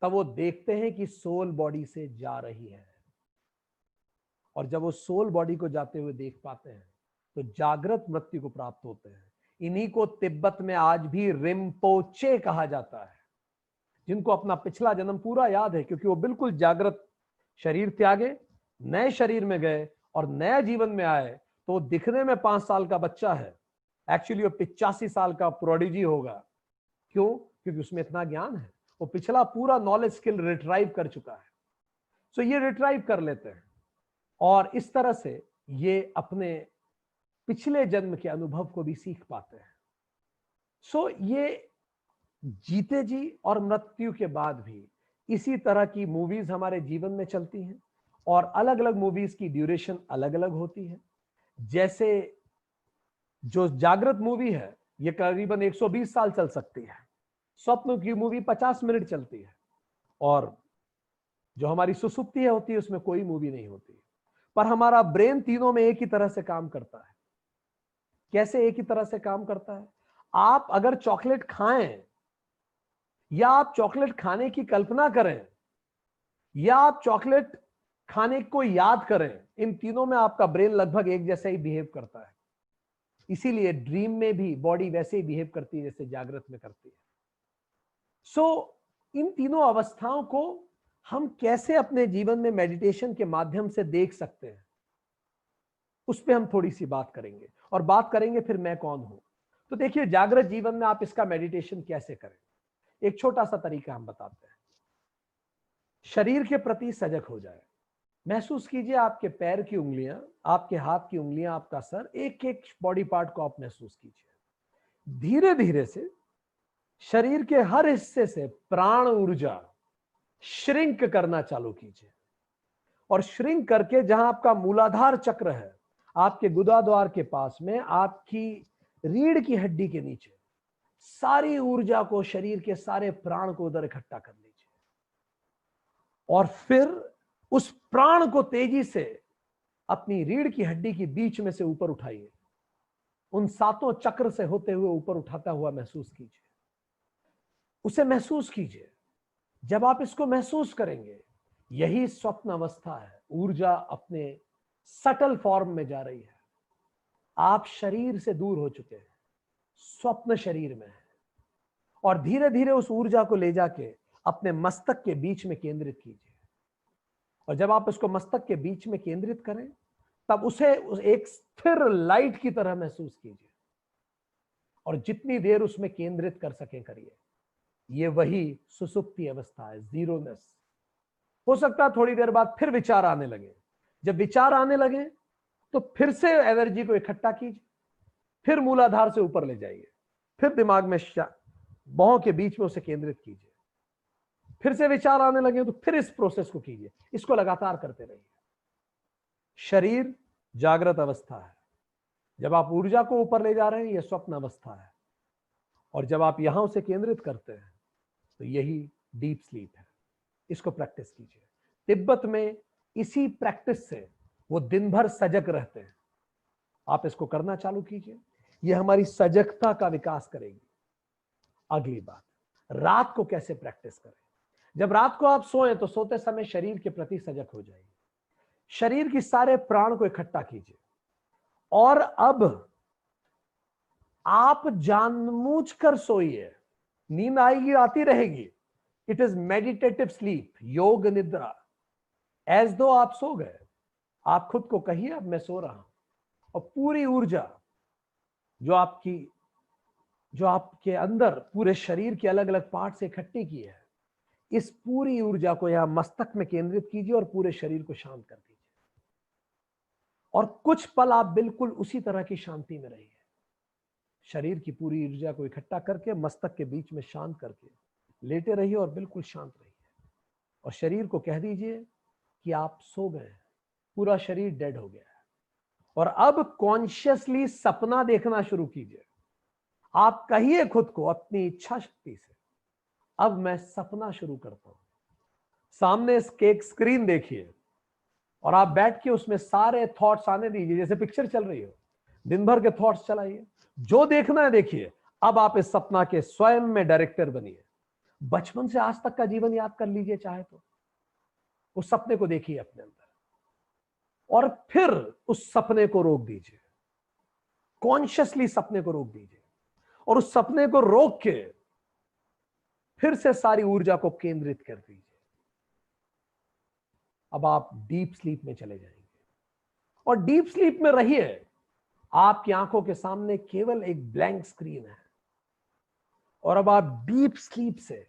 तब वो देखते हैं कि सोल बॉडी से जा रही है, और जब वो सोल बॉडी को जाते हुए देख पाते हैं, तो जागृत मृत्यु को प्राप्त होते हैं। इन्हीं को तिब्बत में आज भी रिम्पोचे कहा जाता है, जिनको अपना पिछला जन्म पूरा याद है, क्योंकि वो बिल्कुल जागृत शरीर त्यागे, नए शरीर में गए और नया जीवन में आए। तो वो दिखने में 5 साल का बच्चा है, एक्चुअली वो 85 साल का प्रोडिजी होगा। क्यों? क्योंकि उसमें इतना ज्ञान है, वो पिछला पूरा नॉलेज स्किल रिट्राइव कर चुका है। सो ये रिट्राइव कर लेते हैं, और इस तरह से ये अपने पिछले जन्म के अनुभव को भी सीख पाते हैं। सो ये जीते जी और मृत्यु के बाद भी इसी तरह की मूवीज हमारे जीवन में चलती हैं, और अलग अलग मूवीज की ड्यूरेशन अलग अलग होती है। जैसे जो जागृत मूवी है, ये करीबन 120 साल चल सकती है। स्वप्न की मूवी 50 मिनट चलती है, और जो हमारी सुसुप्ति होती है उसमें कोई मूवी नहीं होती। पर हमारा ब्रेन तीनों में एक ही तरह से काम करता है। कैसे एक ही तरह से काम करता है? आप अगर चॉकलेट खाएं, या आप चॉकलेट खाने की कल्पना करें, या आप चॉकलेट खाने को याद करें, इन तीनों में आपका ब्रेन लगभग एक जैसा ही बिहेव करता है। इसीलिए ड्रीम में भी बॉडी वैसे ही बिहेव करती है जैसे जागृत में करती है। सो इन तीनों अवस्थाओं को हम कैसे अपने जीवन में मेडिटेशन के माध्यम से देख सकते हैं, उस पर हम थोड़ी सी बात करेंगे। और बात करेंगे फिर मैं कौन हूं। तो देखिए, जागृत जीवन में आप इसका मेडिटेशन कैसे करें, एक छोटा सा तरीका हम बताते हैं। शरीर के प्रति सजग हो जाए। महसूस कीजिए आपके पैर की उंगलियां, आपके हाथ की उंगलियां, आपका सर, एक एक बॉडी पार्ट को आप महसूस कीजिए। धीरे धीरे से शरीर के हर हिस्से से प्राण ऊर्जा श्रिंक करना चालू कीजिए। और श्रिंक करके जहां आपका मूलाधार चक्र है, आपके गुदाद्वार के पास में, आपकी रीढ़ की हड्डी के नीचे, सारी ऊर्जा को, शरीर के सारे प्राण को उधर इकट्ठा कर लीजिए। और फिर उस प्राण को तेजी से अपनी रीढ़ की हड्डी के बीच में से ऊपर उठाइए। उन सातों चक्र से होते हुए ऊपर उठाता हुआ महसूस कीजिए, उसे महसूस कीजिए। जब आप इसको महसूस करेंगे, यही स्वप्न अवस्था है। ऊर्जा अपने सटल फॉर्म में जा रही है। आप शरीर से दूर हो चुके हैं, स्वप्न शरीर में है। और धीरे धीरे उस ऊर्जा को ले जाके अपने मस्तक के बीच में केंद्रित कीजिए। और जब आप इसको मस्तक के बीच में केंद्रित करें, तब उसे एक स्थिर लाइट की तरह महसूस कीजिए। और जितनी देर उसमें केंद्रित कर सकें करिए। ये वही सुसुप्ति अवस्था है, जीरोनेस। हो सकता है थोड़ी देर बाद फिर विचार आने लगे। जब विचार आने लगे तो फिर से एनर्जी को इकट्ठा कीजिए, फिर मूलाधार से ऊपर ले जाइए, फिर दिमाग में बाहों के बीच में उसे केंद्रित कीजिए। फिर से विचार आने लगे तो फिर इस प्रोसेस को कीजिए। इसको लगातार करते रहिए। शरीर जागृत अवस्था है। जब आप ऊर्जा को ऊपर ले जा रहे हैं, यह स्वप्न अवस्था है। और जब आप यहां उसे केंद्रित करते हैं तो यही डीप स्लीप है। इसको प्रैक्टिस कीजिए। तिब्बत में इसी प्रैक्टिस से वो दिन भर सजग रहते हैं। आप इसको करना चालू कीजिए, यह हमारी सजगता का विकास करेगी। अगली बात, रात को कैसे प्रैक्टिस करें। जब रात को आप सोए तो सोते समय शरीर के प्रति सजग हो जाइए। शरीर की सारे प्राण को इकट्ठा कीजिए। और अब आप जानबूझकर सोइए। नींद आएगी, आती रहेगी। इट इज मेडिटेटिव स्लीप, योग निद्रा। एज दो आप सो गए। आप खुद को कहिए, अब मैं सो रहा हूं। और पूरी ऊर्जा जो आपके अंदर पूरे शरीर के अलग अलग पार्ट से इकट्ठी की है, इस पूरी ऊर्जा को यहां मस्तक में केंद्रित कीजिए और पूरे शरीर को शांत कर दीजिए। और कुछ पल आप बिल्कुल उसी तरह की शांति में रहिए। शरीर की पूरी ऊर्जा को इकट्ठा करके मस्तक के बीच में शांत करके लेटे रहिए और बिल्कुल शांत रहिए। और शरीर को कह दीजिए कि आप सो गए, पूरा शरीर डेड हो गया है। और अब कॉन्शियसली सपना देखना शुरू कीजिए। आप कहिए खुद को अपनी इच्छा शक्ति से, अब मैं सपना शुरू करता हूं। सामने एक स्क्रीन देखिए और आप बैठ के उसमें सारे थॉट्स आने दीजिए, जैसे पिक्चर चल रही हो। दिन भर के थॉट्स चलाइए, जो देखना है देखिए। अब आप इस सपना के स्वयं में डायरेक्टर बनिए। बचपन से आज तक का जीवन याद कर लीजिए चाहे तो। उस सपने को देखिए अपने अंदर और फिर उस सपने को रोक दीजिए। कॉन्शियसली सपने को रोक दीजिए और उस सपने को रोक के फिर से सारी ऊर्जा को केंद्रित कर दीजिए। अब आप डीप स्लीप में चले जाएंगे और डीप स्लीप में रहिए। आपकी आंखों के सामने केवल एक ब्लैंक स्क्रीन है। और अब आप डीप स्लीप से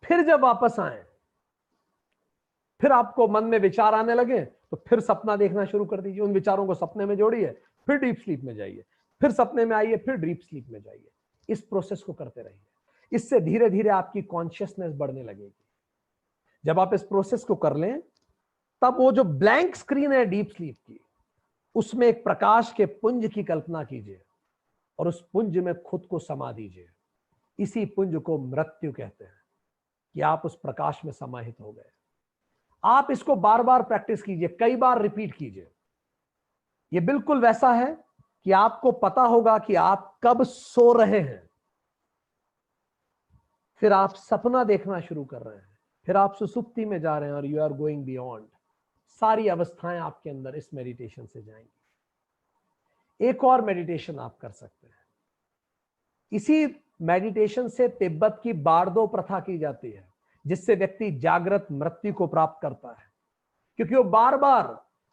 फिर जब वापस आए, फिर आपको मन में विचार आने लगे तो फिर सपना देखना शुरू कर दीजिए। उन विचारों को सपने में जोड़िए, फिर डीप स्लीप में जाइए, फिर सपने में आइए, फिर डीप स्लीप में जाइए। इस प्रोसेस को करते रहिए। इससे धीरे धीरे आपकी कॉन्शियसनेस बढ़ने लगेगी। जब आप इस प्रोसेस को कर लें, तब वो जो ब्लैंक स्क्रीन है डीप स्लीप की, उसमें एक प्रकाश के पुंज की कल्पना कीजिए और उस पुंज में खुद को समा दीजिए। इसी पुंज को मृत्यु कहते हैं कि आप उस प्रकाश में समाहित हो गए। आप इसको बार बार प्रैक्टिस कीजिए, कई बार रिपीट कीजिए। यह बिल्कुल वैसा है कि आपको पता होगा कि आप कब सो रहे हैं, फिर आप सपना देखना शुरू कर रहे हैं, फिर आप सुसुप्ति में जा रहे हैं और यू आर गोइंग बियॉन्ड। सारी अवस्थाएं आपके अंदर इस मेडिटेशन से जाएंगी। एक और मेडिटेशन आप कर सकते हैं। इसी मेडिटेशन से तिब्बत की बारदो प्रथा की जाती है। जिससे व्यक्ति जागृत मृत्यु को प्राप्त करता है, क्योंकि वो बार बार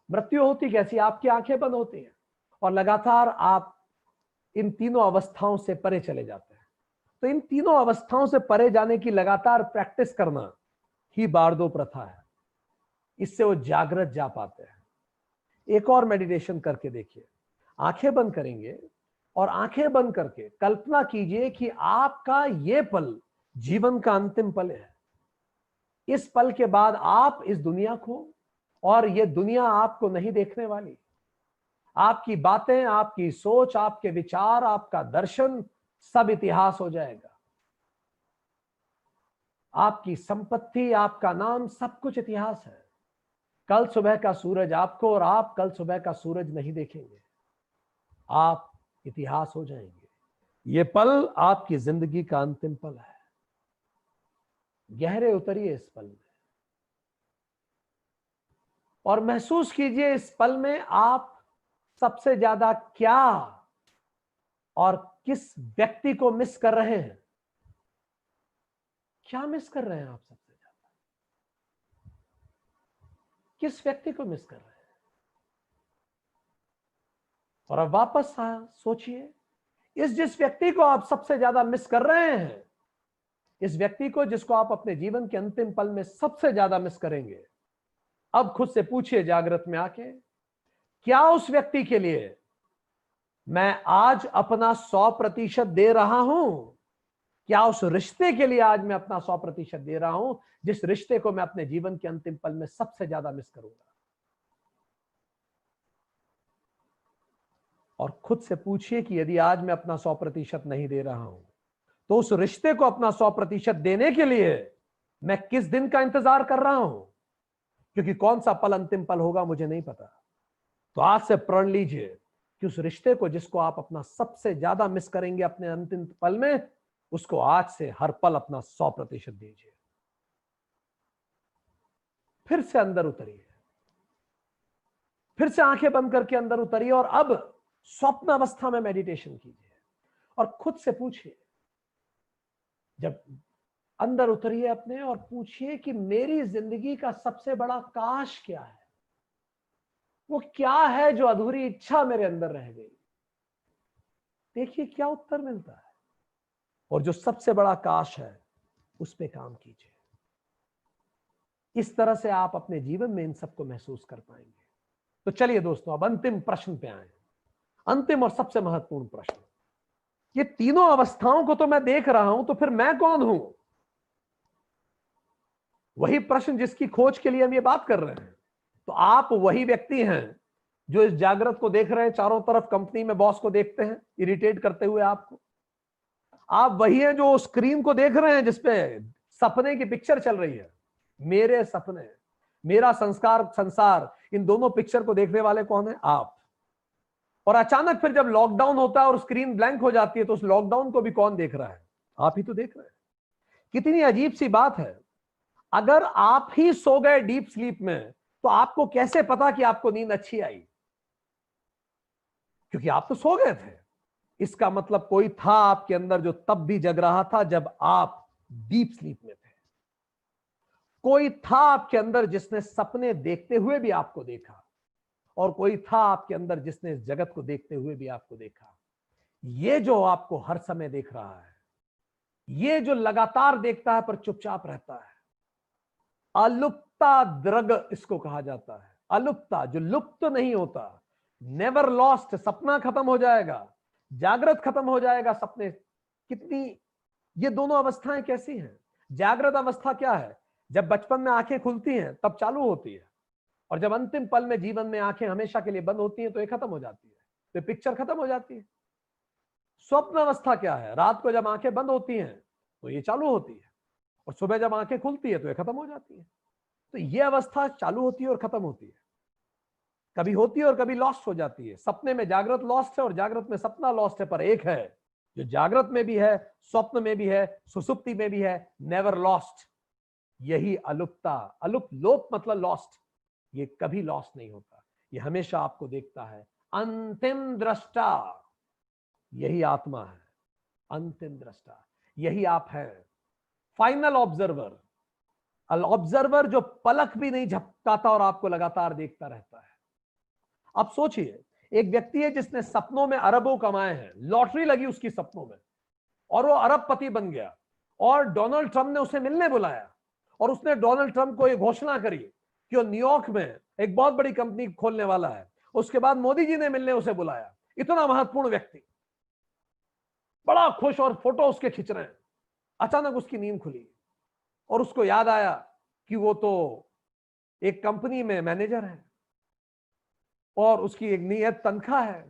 मृत्यु होती कैसी, आपकी आंखें बंद होती हैं और लगातार आप इन तीनों अवस्थाओं से परे चले जाते हैं। तो इन तीनों अवस्थाओं से परे जाने की लगातार प्रैक्टिस करना ही बारदो प्रथा है। इससे वो जागृत जा पाते हैं। एक और मेडिटेशन करके देखिए, आंखें बंद करेंगे और आंखें बंद करके कल्पना कीजिए कि आपका ये पल जीवन का अंतिम पल है। इस पल के बाद आप इस दुनिया को और ये दुनिया आपको नहीं देखने वाली। आपकी बातें, आपकी सोच, आपके विचार, आपका दर्शन सब इतिहास हो जाएगा। आपकी संपत्ति, आपका नाम, सब कुछ इतिहास है। कल सुबह का सूरज आपको और आप कल सुबह का सूरज नहीं देखेंगे। आप इतिहास हो जाएंगे। ये पल आपकी जिंदगी का अंतिम पल है। गहरे उतरिए इस पल में और महसूस कीजिए इस पल में आप सबसे ज्यादा क्या और किस व्यक्ति को मिस कर रहे हैं। क्या मिस कर रहे हैं आप सबसे ज्यादा? किस व्यक्ति को मिस कर रहे हैं? और अब वापस सोचिए, जिस व्यक्ति को आप सबसे ज्यादा मिस कर रहे हैं, इस व्यक्ति को जिसको आप अपने जीवन के अंतिम पल में सबसे ज्यादा मिस करेंगे, अब खुद से पूछिए जागृत में आके, क्या उस व्यक्ति के लिए मैं आज अपना 100% दे रहा हूं? क्या उस रिश्ते के लिए आज मैं अपना 100% दे रहा हूं, जिस रिश्ते को मैं अपने जीवन के अंतिम पल में सबसे ज्यादा मिस करूंगा? और खुद से पूछिए कि यदि आज मैं अपना 100% नहीं दे रहा हूं, तो उस रिश्ते को अपना 100% देने के लिए मैं किस दिन का इंतजार कर रहा हूं? क्योंकि कौन सा पल अंतिम पल होगा मुझे नहीं पता। तो आज से प्रण लीजिए कि उस रिश्ते को जिसको आप अपना सबसे ज्यादा मिस करेंगे अपने अंतिम पल में, उसको आज से हर पल अपना 100% दीजिए। फिर से अंदर उतरिए, फिर से आंखें बंद करके अंदर उतरिए और अब स्वप्न अवस्था में मेडिटेशन कीजिए और खुद से पूछिए, जब अंदर उतरिए अपने और पूछिए कि मेरी जिंदगी का सबसे बड़ा काश क्या है? वो क्या है जो अधूरी इच्छा मेरे अंदर रह गई? देखिए क्या उत्तर मिलता है। और जो सबसे बड़ा काश है उस पे काम कीजिए। इस तरह से आप अपने जीवन में इन सबको महसूस कर पाएंगे। तो चलिए दोस्तों, अब अंतिम प्रश्न पे आए। अंतिम और सबसे महत्वपूर्ण प्रश्न, ये तीनों अवस्थाओं को तो मैं देख रहा हूं, तो फिर मैं कौन हूं? वही प्रश्न जिसकी खोज के लिए हम ये बात कर रहे हैं। तो आप वही व्यक्ति हैं जो इस जागृत को देख रहे हैं, चारों तरफ कंपनी में बॉस को देखते हैं इरिटेट करते हुए आपको। आप वही हैं जो स्क्रीन को देख रहे हैं जिसपे सपने की पिक्चर चल रही है। मेरे सपने, मेरा संस्कार, संसार, इन दोनों पिक्चर को देखने वाले कौन है? आप। और अचानक फिर जब लॉकडाउन होता है और स्क्रीन ब्लैंक हो जाती है, तो उस लॉकडाउन को भी कौन देख रहा है? आप ही तो देख रहे हैं। कितनी अजीब सी बात है। अगर आप ही सो गए डीप स्लीप में, तो आपको कैसे पता कि आपको नींद अच्छी आई? क्योंकि आप तो सो गए थे। इसका मतलब कोई था आपके अंदर जो तब भी जग रहा था जब आप डीप स्लीप में थे। कोई था आपके अंदर जिसने सपने देखते हुए भी आपको देखा, और कोई था आपके अंदर जिसने इस जगत को देखते हुए भी आपको देखा। ये जो आपको हर समय देख रहा है, ये जो लगातार देखता है पर चुपचाप रहता है, अलुप्ता दृग इसको कहा जाता है। अलुप्ता, जो लुप्त नहीं होता, नेवर लॉस्ट। सपना खत्म हो जाएगा, जागृत खत्म हो जाएगा, सपने। कितनी ये दोनों अवस्थाएं कैसी हैं? जागृत अवस्था क्या है? जब बचपन में आंखें खुलती हैं तब चालू होती है, और जब अंतिम पल में जीवन में आंखें हमेशा के लिए बंद होती हैं तो ये खत्म हो जाती है, तो पिक्चर खत्म हो जाती है। स्वप्न अवस्था क्या है? रात को जब आंखें बंद होती हैं तो ये चालू होती है, और सुबह जब आंखें खुलती है तो ये खत्म हो जाती है। तो ये अवस्था चालू होती है और खत्म होती है, कभी होती है और कभी लॉस्ट हो जाती है। सपने में जागृत लॉस्ट है और जागृत में सपना लॉस्ट है, पर एक है जो जागृत में भी है, स्वप्न में भी है, सुसुप्ति में भी है, नेवर लॉस्ट। यही अलुप्ता। अलुप्त, लोप मतलब लॉस्ट। ये कभी लॉस्ट नहीं होता, ये हमेशा आपको देखता है। अंतिम दृष्टा, यही आत्मा है। अंतिम दृष्टा, यही आप हैं। फाइनल ऑब्जर्वर, ऑब्जर्वर जो पलक भी नहीं झपकाता और आपको लगातार देखता रहता है। अब सोचिए, एक व्यक्ति है जिसने सपनों में अरबों कमाए हैं, लॉटरी लगी उसकी सपनों में और वो अरबपति बन गया, और डोनाल्ड ट्रंप ने उसे मिलने बुलाया और उसने डोनाल्ड ट्रंप को यह घोषणा करी कि वो न्यूयॉर्क में एक बहुत बड़ी कंपनी खोलने वाला है। उसके बाद मोदी जी ने मिलने उसे बुलाया, इतना महत्वपूर्ण व्यक्ति, बड़ा खुश और फोटो उसके खींच रहे हैं। अचानक उसकी नींद खुली और उसको याद आया कि वो तो एक कंपनी में मैनेजर है और उसकी एक नियत तनख्वाह है।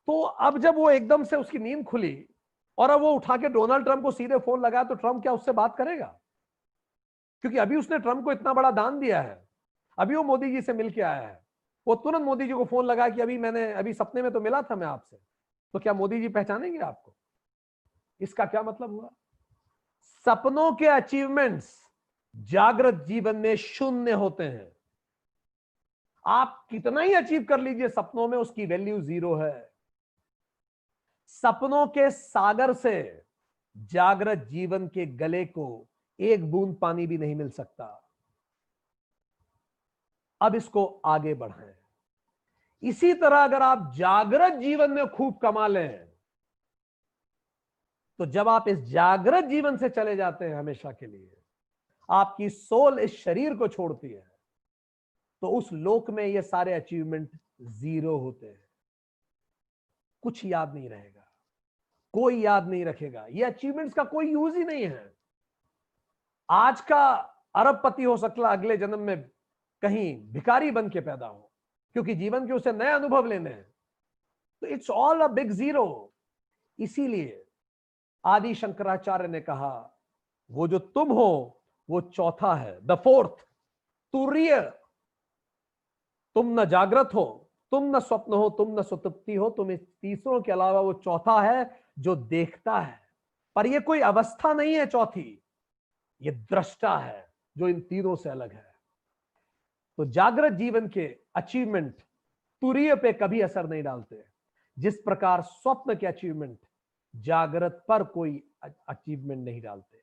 तो अब जब वो एकदम से उसकी नींद खुली और अब वो उठा के डोनाल्ड ट्रंप को सीधे फोन लगाया, तो ट्रंप क्या उससे बात करेगा? क्योंकि अभी उसने ट्रंप को इतना बड़ा दान दिया है, अभी वो मोदी जी से मिल के आया है। वो तुरंत मोदी जी को फोन लगाया कि अभी सपने में तो मिला था मैं आपसे, तो क्या मोदी जी पहचानेंगे आपको? इसका क्या मतलब हुआ? सपनों के अचीवमेंट्स जागृत जीवन में शून्य होते हैं। आप कितना ही अचीव कर लीजिए सपनों में, उसकी वैल्यू जीरो है। सपनों के सागर से जागृत जीवन के गले को एक बूंद पानी भी नहीं मिल सकता। अब इसको आगे बढ़ाएं। इसी तरह अगर आप जागृत जीवन में खूब कमा लें, तो जब आप इस जागृत जीवन से चले जाते हैं हमेशा के लिए, आपकी सोल इस शरीर को छोड़ती है, तो उस लोक में ये सारे अचीवमेंट जीरो होते हैं। कुछ याद नहीं रहेगा, कोई याद नहीं रखेगा, ये अचीवमेंट्स का कोई यूज ही नहीं है। आज का अरबपति हो सकता है अगले जन्म में कहीं भिखारी बन के पैदा हो, क्योंकि जीवन के उसे नए अनुभव लेने हैं। तो it's all a big zero. इसीलिए आदि शंकराचार्य ने कहा, वो जो तुम हो वो चौथा है, द फोर्थ, तुर्य। तुम न जागृत हो, तुम न स्वप्न हो, तुम न सुतुप्ति हो, तुम इस तीसरों के अलावा वो चौथा है जो देखता है। पर ये कोई अवस्था नहीं है चौथी, ये दृष्टा है जो इन तीनों से अलग है। तो जागृत जीवन के अचीवमेंट तुरीय पे कभी असर नहीं डालते, जिस प्रकार स्वप्न के अचीवमेंट जागृत पर कोई अचीवमेंट नहीं डालते।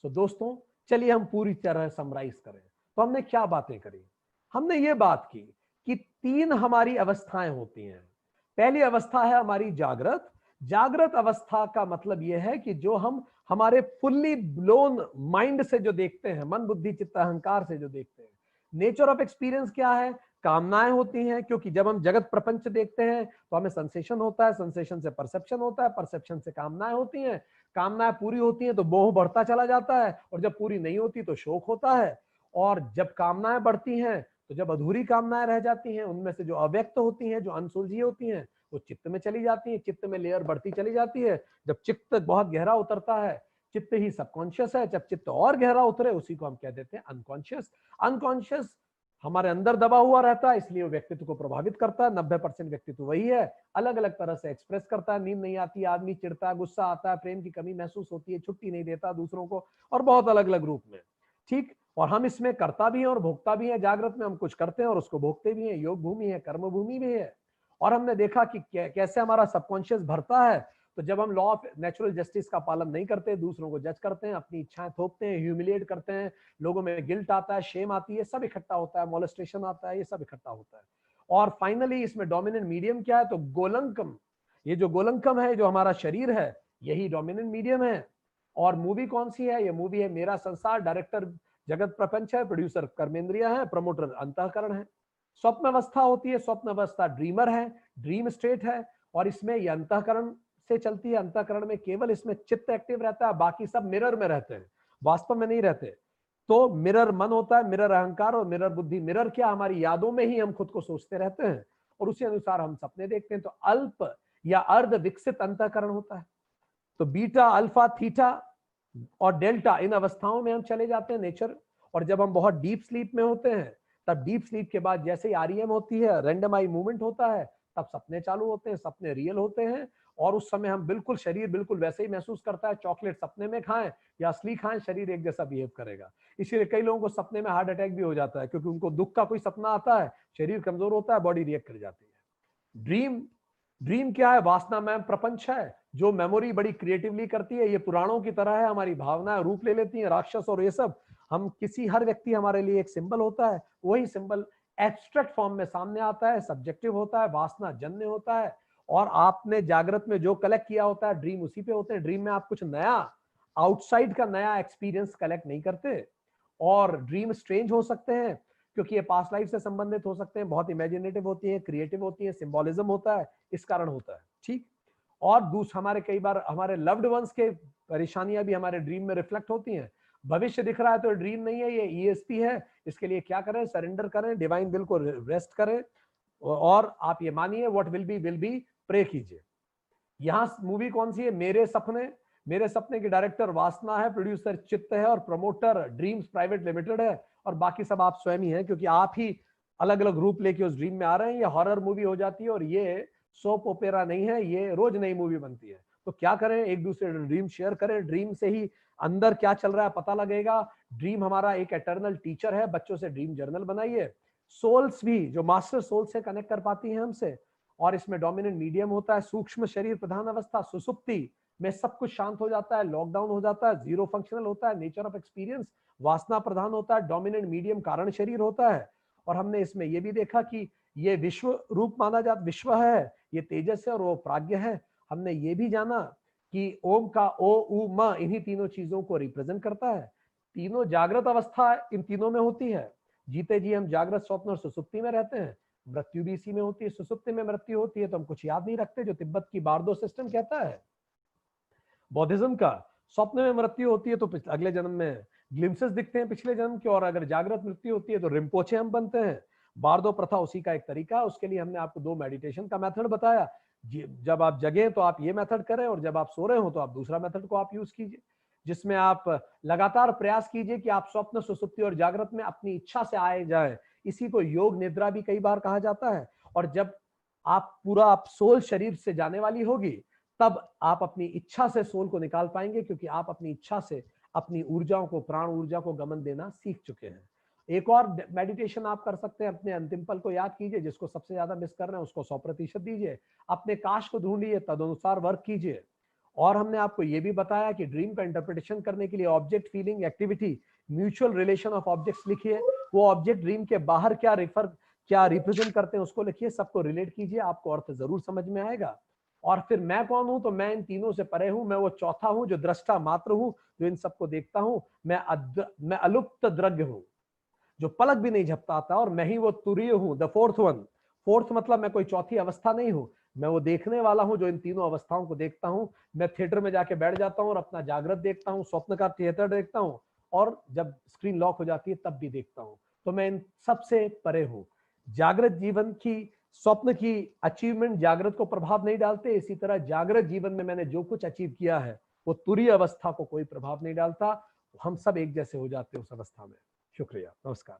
तो दोस्तों, चलिए हम पूरी तरह समराइज करें। तो हमने क्या बातें करी? हमने ये बात की कि तीन हमारी अवस्थाएं होती हैं। पहली अवस्था है हमारी जागृत। जागृत अवस्था का मतलब यह है कि जो हम हमारे फुल्ली ब्लोन माइंड से जो देखते हैं, मन बुद्धि चित्त अहंकार से जो देखते हैं। नेचर ऑफ एक्सपीरियंस क्या है? कामनाएं होती हैं, क्योंकि जब हम जगत प्रपंच देखते हैं तो हमें सेंसेशन होता है, सेंसेशन से परसेप्शन होता है, परसेप्शन से कामनाएं होती हैं, कामनाएं पूरी होती हैं तो मोह बढ़ता चला जाता है, और जब पूरी नहीं होती तो शोक होता है। और जब कामनाएं बढ़ती हैं तो जब अधूरी कामनाएं रह जाती हैं, उनमें से जो अव्यक्त होती हैं, जो अनसुलझी होती हैं, वो चित्त में चली जाती है। चित्त में लेयर बढ़ती चली जाती है। जब चित्त बहुत गहरा उतरता है, चित्त ही सबकॉन्शियस है, जब चित्त और गहरा उतरे उसी को हम कह देते हैं अनकॉन्शियस। अनकॉन्शियस हमारे अंदर दबा हुआ रहता है, इसलिए वो व्यक्तित्व को प्रभावित करता है। 90% व्यक्तित्व वही है, अलग अलग तरह से एक्सप्रेस करता है। नींद नहीं आती, आदमी चिढ़ता है, गुस्सा आता है, प्रेम की कमी महसूस होती है, छुट्टी नहीं देता दूसरों को, और बहुत अलग अलग रूप में। ठीक, और हम इसमें करता भी हैं और भोगता भी हैं। जागृत में हम कुछ करते हैं और उसको भोगते भी हैं। योग भूमि है, कर्म भूमि भी है। और हमने देखा कि कैसे हमारा सबकॉन्शियस भरता है। तो जब हम लॉ ऑफ नेचुरल जस्टिस का पालन नहीं करते, दूसरों को जज करते हैं, अपनी इच्छाएं थोपते हैं, ह्यूमिलिएट करते हैं, लोगों में गिल्ट आता है, शेम आती है, सब इकट्ठा होता है, मोलेस्टेशन आता है, ये सब इकट्ठा होता है। और फाइनली इसमें डोमिनेंट मीडियम क्या है? तो गोलंकम। ये जो गोलंकम है, जो हमारा शरीर है, यही डोमिनेंट मीडियम है। और मूवी कौन सी है? ये मूवी है मेरा संसार। डायरेक्टर जगत प्रपंच है, प्रोड्यूसर कर्मेंद्रिया है, प्रमोटर अंतःकरण है। स्वप्न अवस्था होती है, स्वप्न अवस्था ड्रीमर है, ड्रीम स्टेट है। और इसमें ये अंतःकरण से चलती है। अंतःकरण में केवल इसमें चित्त एक्टिव रहता है, बाकी सब मिरर में रहते हैं, वास्तव में नहीं रहते। तो मिरर मन होता है, मिरर अहंकार और मिरर बुद्धि। मिरर क्या? हमारी यादों में ही हम खुद को सोचते रहते हैं और उसी अनुसार हम सपने देखते हैं। तो अल्प या अर्ध विकसित अंतःकरण होता है। तो बीटा, अल्फा, थीटा और डेल्टा, इन अवस्थाओं में हम चले जाते हैं नेचर। और जब हम बहुत डीप स्लीप में होते हैं, तब डीप स्लीप के बाद जैसे ही आरईएम होती है, रैंडम आई मूवमेंट होता है, तब सपने चालू होते हैं, सपने रियल होते हैं। और उस समय हम बिल्कुल, शरीर बिल्कुल वैसे ही महसूस करता है। चॉकलेट सपने में खाएं या असली खाएं, शरीर एक जैसा बिहेव करेगा। इसीलिए कई लोगों को सपने में हार्ट अटैक भी हो जाता है, क्योंकि उनको दुख का कोई सपना आता है, शरीर कमजोर होता है, बॉडी रिएक्ट कर जाती है। ड्रीम क्या है? वासना में प्रपंच है, जो मेमोरी बड़ी क्रिएटिवली करती है। ये पुराणों की तरह है, हमारी भावनाएं रूप ले लेती हैं, राक्षस और ये सब। हम किसी, हर व्यक्ति हमारे लिए एक सिंबल होता है, वही सिंबल एब्स्ट्रैक्ट फॉर्म में सामने आता है, सब्जेक्टिव होता है, वासना जन्य होता है, और आपने जागृत में जो कलेक्ट किया होता है ड्रीम उसी पे होते हैं। ड्रीम में आप कुछ नया, आउटसाइड का नया एक्सपीरियंस कलेक्ट नहीं करते। और ड्रीम स्ट्रेंज हो सकते हैं क्योंकि ये पास्ट लाइफ से संबंधित हो सकते हैं, बहुत इमेजिनेटिव होती है, क्रिएटिव होती है, सिंबोलिज्म होता है, इस कारण होता है। ठीक। और दूसरा, हमारे कई बार हमारे लव्ड वंस के परेशानियां भी हमारे ड्रीम में रिफ्लेक्ट होती हैं। भविष्य दिख रहा है तो ड्रीम नहीं है, ये ईएसपी है। इसके लिए क्या करें? सरेंडर करें, डिवाइन विल को रेस्ट करें, और आप ये मानिए व्हाट विल बी, प्रे कीजिए। यहां मूवी कौन सी है? मेरे सपने। मेरे सपने के डायरेक्टर वासना है, प्रोड्यूसर चित्त है, और प्रमोटर ड्रीम्स प्राइवेट लिमिटेड है, और बाकी सब आप स्वयं ही हैं, क्योंकि आप ही अलग अलग रूप लेके उस ड्रीम में आ रहे हैं। ये हॉरर मूवी हो जाती है, और ये सोप ओपेरा नहीं है, ये रोज नई मूवी बनती है। तो क्या करें? एक दूसरे ड्रीम शेयर करें, ड्रीम से ही अंदर क्या चल रहा है पता लगेगा। ड्रीम हमारा एक एटर्नल टीचर है, बच्चों से ड्रीम जर्नल बनाइए। सोल्स भी जो मास्टर सोल से कनेक्ट कर पाती हैं हमसे, और इसमें डोमिनेंट मीडियम होता है, सूक्ष्म शरीर प्रधान अवस्था, सुसुप्ति में सब कुछ शांत हो जाता है, लॉकडाउन हो जाता है, जीरो फंक्शनल होता है, नेचर ऑफ एक्सपीरियंस वासना प्रधान होता है, डोमिनेंट मीडियम कारण शरीर होता है। और हमने इसमें यह भी देखा कि ये विश्व रूप माना जाता, विश्व है, ये तेजस है, और वो प्राज्ञ है। हमने ये भी जाना कि ओम का ओ उ म इन्हीं तीनों चीजों को रिप्रेजेंट करता है। तीनों जागृत अवस्था इन तीनों में होती है। जीते जी हम जागृत, स्वप्न और सुसुप्ति में रहते हैं। मृत्यु भी इसी में होती है, सुसुप्ति में मृत्यु होती है, तो हम कुछ याद नहीं रखते, जो तिब्बत की बारदो सिस्टम कहता है। बौद्धिज्म का स्वप्न में मृत्यु होती है तो अगले जन्म में ग्लिम्सेस दिखते हैं पिछले जन्म के, और अगर जागृत मृत्यु होती है तो रिम्पोचे हम बनते हैं। बारदो प्रथा उसी का एक तरीका है। उसके लिए हमने आपको 2 मेडिटेशन का मेथड बताया। जब आप जगें तो आप ये मेथड करें, और जब आप सो रहे हो तो आप दूसरा मेथड को आप यूज कीजिए, जिसमें आप लगातार प्रयास कीजिए कि आप स्वप्न, सुसुप्ति और जागृत में अपनी इच्छा से आए जाए। इसी को योग निद्रा भी कई बार कहा जाता है। और जब आप पूरा, आप सोल शरीर से जाने वाली होगी, तब आप अपनी इच्छा से सोल को निकाल पाएंगे, क्योंकि आप अपनी इच्छा से अपनी ऊर्जाओं को, प्राण ऊर्जा को गमन देना सीख चुके हैं। एक और मेडिटेशन आप कर सकते हैं, अपने अंतिम पल को याद कीजिए, जिसको सबसे ज्यादा मिस कर रहे हैं उसको 100% दीजिए, अपने काश को ढूंढिए, तदनुसार वर्क कीजिए। और हमने आपको यह भी बताया कि ड्रीम का इंटरप्रिटेशन करने के लिए object, feeling, activity, mutual relation of objects लिखिए। वो ऑब्जेक्ट ड्रीम के बाहर क्या रिप्रेजेंट करते हैं उसको लिखिए, सबको रिलेट कीजिए, आपको अर्थ जरूर समझ में आएगा। और फिर मैं कौन हूं? तो मैं इन तीनों से परे हूं, मैं वो चौथा हूं जो दृष्टा मात्र हूं, जो इन सबको देखता हूं। मैं अलुप्त द्रव्य हूं, जो पलक भी नहीं झपकाता, और मैं ही वो तुरीय हूं, द फोर्थ वन। फोर्थ मतलब मैं कोई चौथी अवस्था नहीं हूं, मैं वो देखने वाला हूं जो इन तीनों अवस्थाओं को देखता हूं। मैं थिएटर में जाके बैठ जाता हूं और अपना जागृत देखता हूं, स्वप्न का थिएटर देखता हूं, और जब स्क्रीन लॉक हो जाती है तब भी देखता हूं। तो मैं इन सबसे परे हूं। जागृत जीवन की, स्वप्न की अचीवमेंट जागृत को प्रभाव नहीं डालते, इसी तरह जागृत जीवन में मैंने जो कुछ अचीव किया है वो तुरीय अवस्था को कोई प्रभाव नहीं डालता। हम सब एक जैसे हो जाते हैं उस अवस्था में। शुक्रिया, नमस्कार।